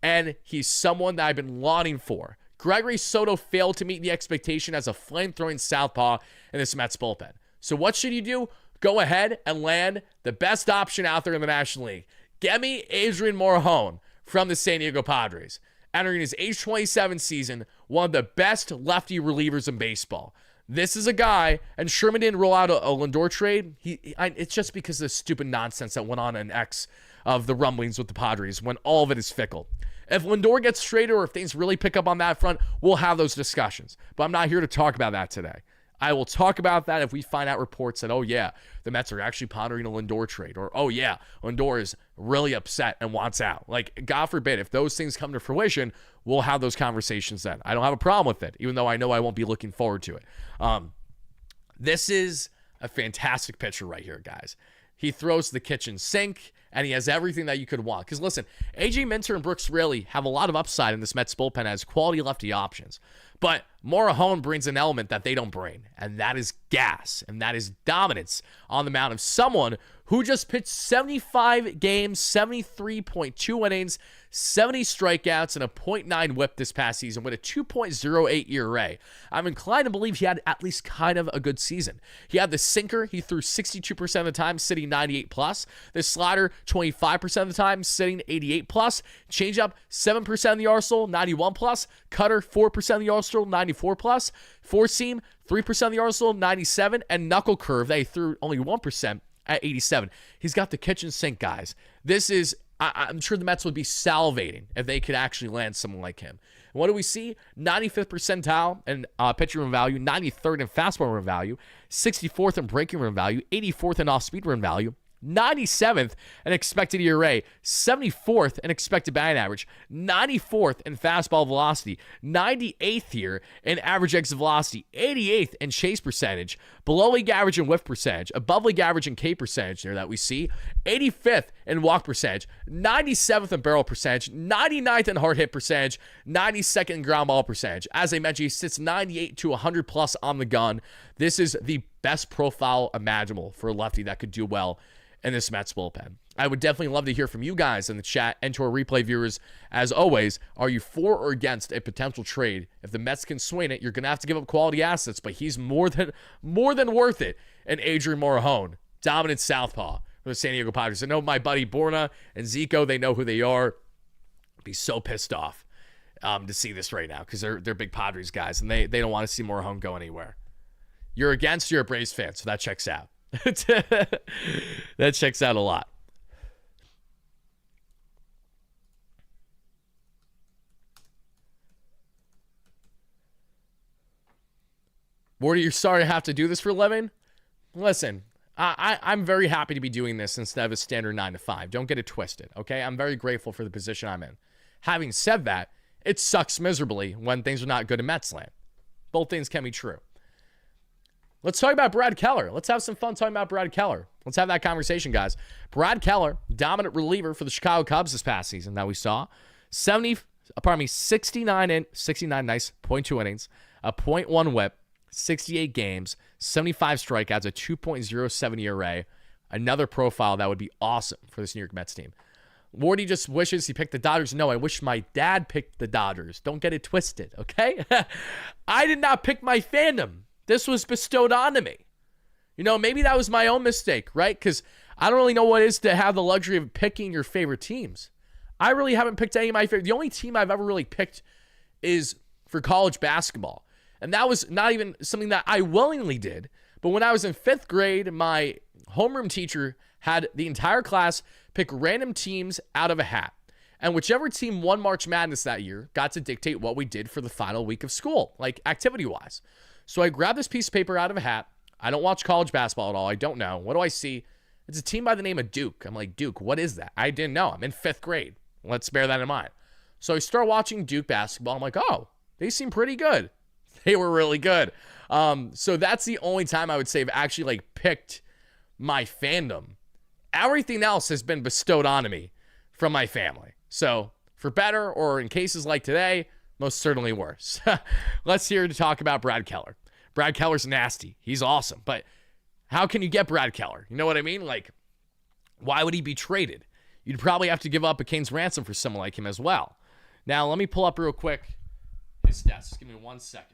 And he's someone that I've been longing for. Gregory Soto failed to meet the expectation as a flame-throwing southpaw in this Mets bullpen. So what should you do? Go ahead and land the best option out there in the National League. Get me Adrien Moron from the San Diego Padres. Entering his age 27 season, one of the best lefty relievers in baseball. This is a guy, and Sherman didn't roll out a Lindor trade. It's just because of the stupid nonsense that went on in X of the rumblings with the Padres when all of it is fickle. If Lindor gets traded or if things really pick up on that front, we'll have those discussions. But I'm not here to talk about that today. I will talk about that if we find out reports that, oh yeah, the Mets are actually pondering a Lindor trade. Or, oh yeah, Lindor is really upset and wants out. Like, God forbid, if those things come to fruition, we'll have those conversations then. I don't have a problem with it, even though I know I won't be looking forward to it. This is a fantastic pitcher right here, guys. He throws the kitchen sink, and he has everything that you could want. Because listen, A.J. Minter and Brooks Raley have a lot of upside in this Mets bullpen as quality lefty options. But Moron brings an element that they don't bring, and that is gas, and that is dominance on the mound of someone who just pitched 75 games, 73.2 innings, 70 strikeouts, and a .9 whip this past season with a 2.08 ERA. I'm inclined to believe he had at least kind of a good season. He had the sinker, he threw 62% of the time, sitting 98 plus. The slider, 25% of the time, sitting 88 plus. Changeup, 7% of the arsenal, 91 plus. Cutter, 4% of the arsenal, 94 plus. Four seam, 3% of the arsenal, 97. And knuckle curve, they threw only 1% at 87. He's got the kitchen sink, guys. This is I'm sure the Mets would be salivating if they could actually land someone like him. And what do we see? 95th percentile in pitching run value, 93rd in fastball run value, 64th in breaking run value, 84th in off-speed run value, 97th in expected ERA, 74th in expected batting average, 94th in fastball velocity, 98th here in average exit velocity, 88th in chase percentage, below league average in whiff percentage, above league average in K percentage there that we see, 85th in walk percentage, 97th in barrel percentage, 99th in hard hit percentage, 92nd in ground ball percentage. As I mentioned, he sits 98 to 100 plus on the gun. This is the best profile imaginable for a lefty that could do well in this Mets bullpen. I would definitely love to hear from you guys in the chat and to our replay viewers. As always, are you for or against a potential trade? If the Mets can swing it, you're going to have to give up quality assets, but he's more than worth it. And Adrien Moron, dominant southpaw for the San Diego Padres. I know my buddy Borna and Zico, they know who they are. I'd be so pissed off to see this right now because they're big Padres guys, and they don't want to see Moron go anywhere. You're against, you're a Braves fan, so that checks out. That checks out a lot. Wardy, you're sorry to have to do this for a living? Listen, I'm very happy to be doing this instead of a standard 9 to 5. Don't get it twisted, okay? I'm very grateful for the position I'm in. Having said that, it sucks miserably when things are not good in Mets land. Both things can be true. Let's talk about Brad Keller. Let's have some fun talking about Brad Keller. Let's have that conversation, guys. Brad Keller, dominant reliever for the Chicago Cubs this past season that we saw. 69 nice, 0.2 innings, a 0.1 whip, 68 games, 75 strikeouts, a 2.07 ERA. Another profile that would be awesome for this New York Mets team. Wardy just wishes he picked the Dodgers. No, I wish my dad picked the Dodgers. Don't get it twisted, okay? I did not pick my fandom. This was bestowed onto me. You know, maybe that was my own mistake, right? Because I don't really know what it is to have the luxury of picking your favorite teams. I really haven't picked any of my favorite. The only team I've ever really picked is for college basketball. And that was not even something that I willingly did. But when I was in 5th grade, my homeroom teacher had the entire class pick random teams out of a hat. And whichever team won March Madness that year got to dictate what we did for the final week of school, like activity-wise. So I grabbed this piece of paper out of a hat. I don't watch college basketball at all. I don't know. What do I see? It's a team by the name of Duke. I'm like, Duke, what is that? I didn't know. I'm in 5th grade. Let's bear that in mind. So I start watching Duke basketball. I'm like, oh, they seem pretty good. They were really good. So that's the only time I would say I've actually like picked my fandom. Everything else has been bestowed onto me from my family. So for better or in cases like today, most certainly worse. Let's hear to talk about Brad Keller. Brad Keller's nasty. He's awesome. But how can you get Brad Keller? You know what I mean? Like, why would he be traded? You'd probably have to give up a king's ransom for someone like him as well. Now, let me pull up real quick his stats. Just give me 1 second.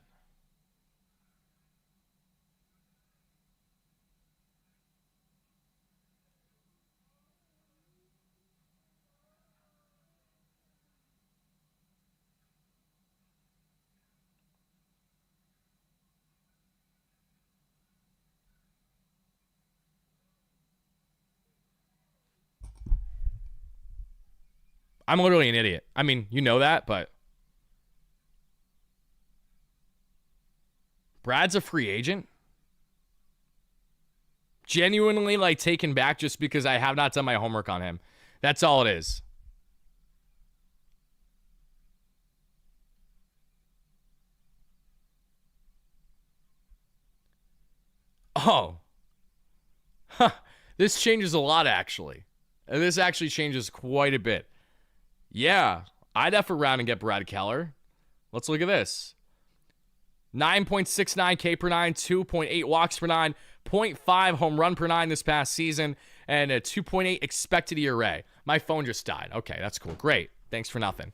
I'm literally an idiot. I mean, you know that, but Brad's a free agent? Genuinely, like, taken back just because I have not done my homework on him. That's all it is. Oh. Huh. This changes a lot, actually. This actually changes quite a bit. Yeah, I'd F around and get Brad Keller. Let's look at this. 9.69 K per 9, 2.8 walks per 9, 0.5 home run per 9 this past season, and a 2.8 expected ERA. My phone just died. Okay, that's cool. Great. Thanks for nothing.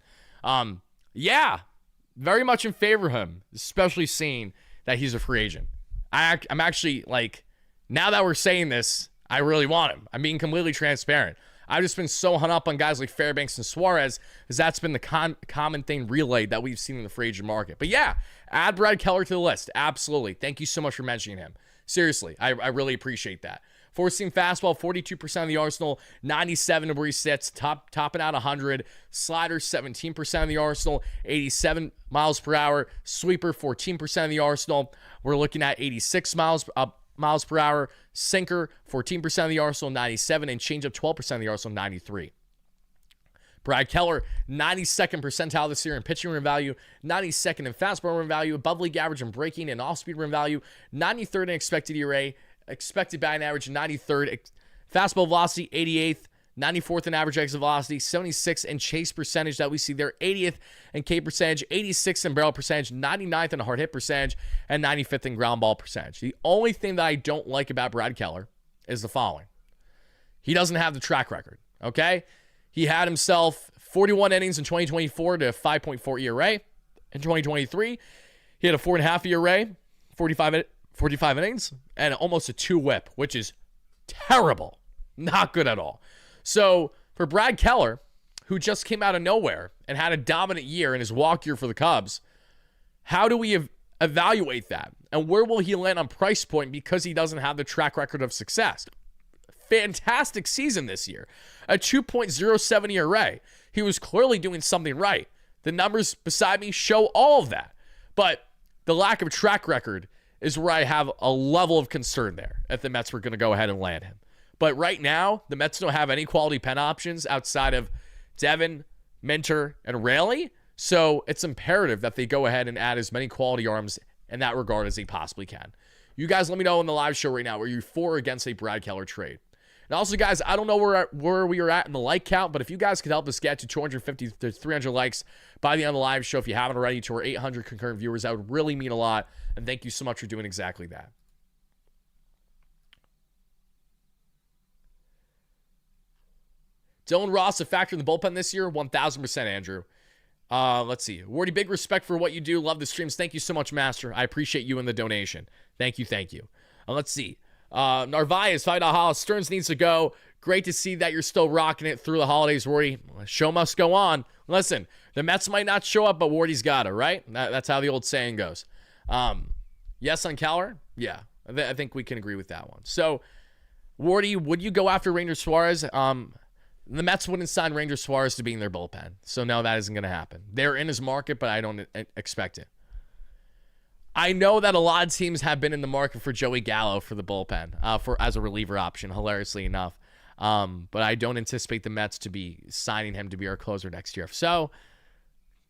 Yeah, very much in favor of him, especially seeing that he's a free agent. I'm actually, like, now that we're saying this, I really want him. I'm being completely transparent. I've just been so hung up on guys like Fairbanks and Suarez because that's been the common thing relayed that we've seen in the free agent market. But yeah, add Brad Keller to the list. Absolutely. Thank you so much for mentioning him. Seriously, I really appreciate that. Four-seam fastball, 42% of the arsenal, 97 where he sits, topping out 100. Slider, 17% of the arsenal, 87 miles per hour. Sweeper, 14% of the arsenal. We're looking at 86 miles per hour. Sinker, 14% of the arsenal, 97. And changeup, 12% of the arsenal, 93. Brad Keller, 92nd percentile this year in pitching rim value, 92nd in fastball rim value, above league average in breaking and off-speed rim value, 93rd in expected ERA, expected batting average, 93rd, fastball velocity, 88th, 94th in average exit velocity, 76th in chase percentage that we see there, 80th in K percentage, 86th in barrel percentage, 99th in hard hit percentage, and 95th in ground ball percentage. The only thing that I don't like about Brad Keller is the following. He doesn't have the track record, okay? He had himself 41 innings in 2024 to a 5.4 ERA. In 2023, he had a 4.5 ERA, 45 innings, and almost a 2 whip, which is terrible. Not good at all. So for Brad Keller, who just came out of nowhere and had a dominant year in his walk year for the Cubs, how do we evaluate that? And where will he land on price point because he doesn't have the track record of success? Fantastic season this year. A 2.07 ERA. He was clearly doing something right. The numbers beside me show all of that. But the lack of track record is where I have a level of concern there if the Mets were going to go ahead and land him. But right now, the Mets don't have any quality pen options outside of Devin, Minter, and Raley. So it's imperative that they go ahead and add as many quality arms in that regard as they possibly can. You guys let me know in the live show right now, were you for or against a Brad Keller trade? And also, guys, I don't know where we are at in the like count, but if you guys could help us get to 250 to 300 likes by the end of the live show, if you haven't already, to our 800 concurrent viewers, that would really mean a lot. And thank you so much for doing exactly that. Dylan Ross, a factor in the bullpen this year? 1,000%, Andrew. Let's see. Wardy, big respect for what you do. Love the streams. Thank you so much, Master. I appreciate you and the donation. Thank you. Let's see. Narvaez, $5 Stearns needs to go. Great to see that you're still rocking it through the holidays, Wardy. Show must go on. Listen, the Mets might not show up, but Wardy's got it, right? That's how the old saying goes. Yes on Keller? Yeah, I think we can agree with that one. So, Wardy, would you go after Ranger Suarez? The Mets wouldn't sign Ranger Suarez to be in their bullpen. So, no, that isn't going to happen. They're in his market, but I don't expect it. I know that a lot of teams have been in the market for Joey Gallo for the bullpen, as a reliever option, hilariously enough. But I don't anticipate the Mets to be signing him to be our closer next year. So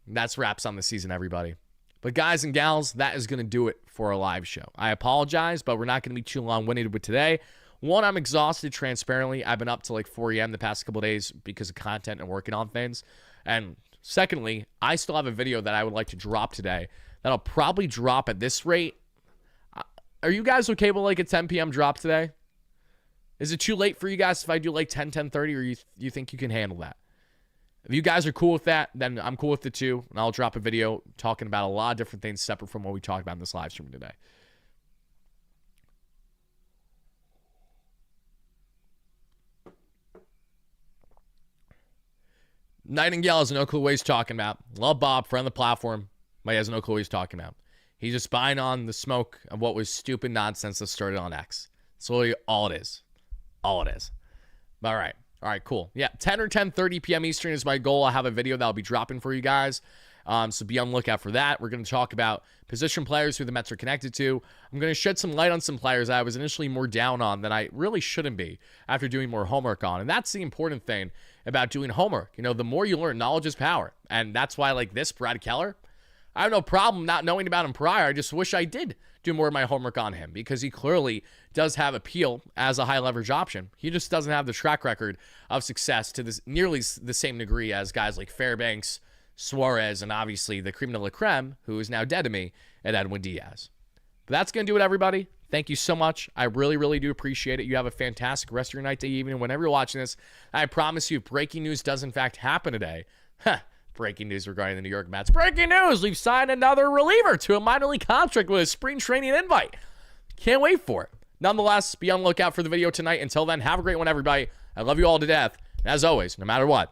that's wraps on the season, everybody. But guys and gals, that is going to do it for our live show. I apologize, but we're not going to be too long-winded with today. One, I'm exhausted, transparently. I've been up to like 4 a.m. the past couple days because of content and working on things. And secondly, I still have a video that I would like to drop today that'll probably drop at this rate. Are you guys okay with like a 10 p.m. drop today? Is it too late for you guys if I do like 10:30, or you think you can handle that? If you guys are cool with that, then I'm cool with it too, and I'll drop a video talking about a lot of different things separate from what we talked about in this live stream today. Nightingale has no clue what he's talking about. Love Bob, friend of the platform, but he has no clue what he's talking about. He's just buying on the smoke of what was stupid nonsense that started on X. That's literally all it is. All it is. All right, cool. Yeah, 10 or 10:30 p.m. Eastern is my goal. I have a video that I'll be dropping for you guys. So be on the lookout for that. We're going to talk about position players who the Mets are connected to. I'm going to shed some light on some players I was initially more down on than I really shouldn't be after doing more homework on. And that's the important thing about doing homework. You know, the more you learn, knowledge is power. And that's why, like this, Brad Keller, I have no problem not knowing about him prior. I just wish I did do more of my homework on him because he clearly does have appeal as a high leverage option. He just doesn't have the track record of success to this nearly the same degree as guys like Fairbanks, Suarez, and obviously the creme de la creme, who is now dead to me, at Edwin Diaz. But that's going to do it, everybody. Thank you so much. I really, really do appreciate it. You have a fantastic rest of your night, day, evening, whenever you're watching this. I promise you, if breaking news does in fact happen today, breaking news regarding the New York Mets. Breaking news! We've signed another reliever to a minor league contract with a spring training invite. Can't wait for it. Nonetheless, be on the lookout for the video tonight. Until then, have a great one, everybody. I love you all to death. And as always, no matter what,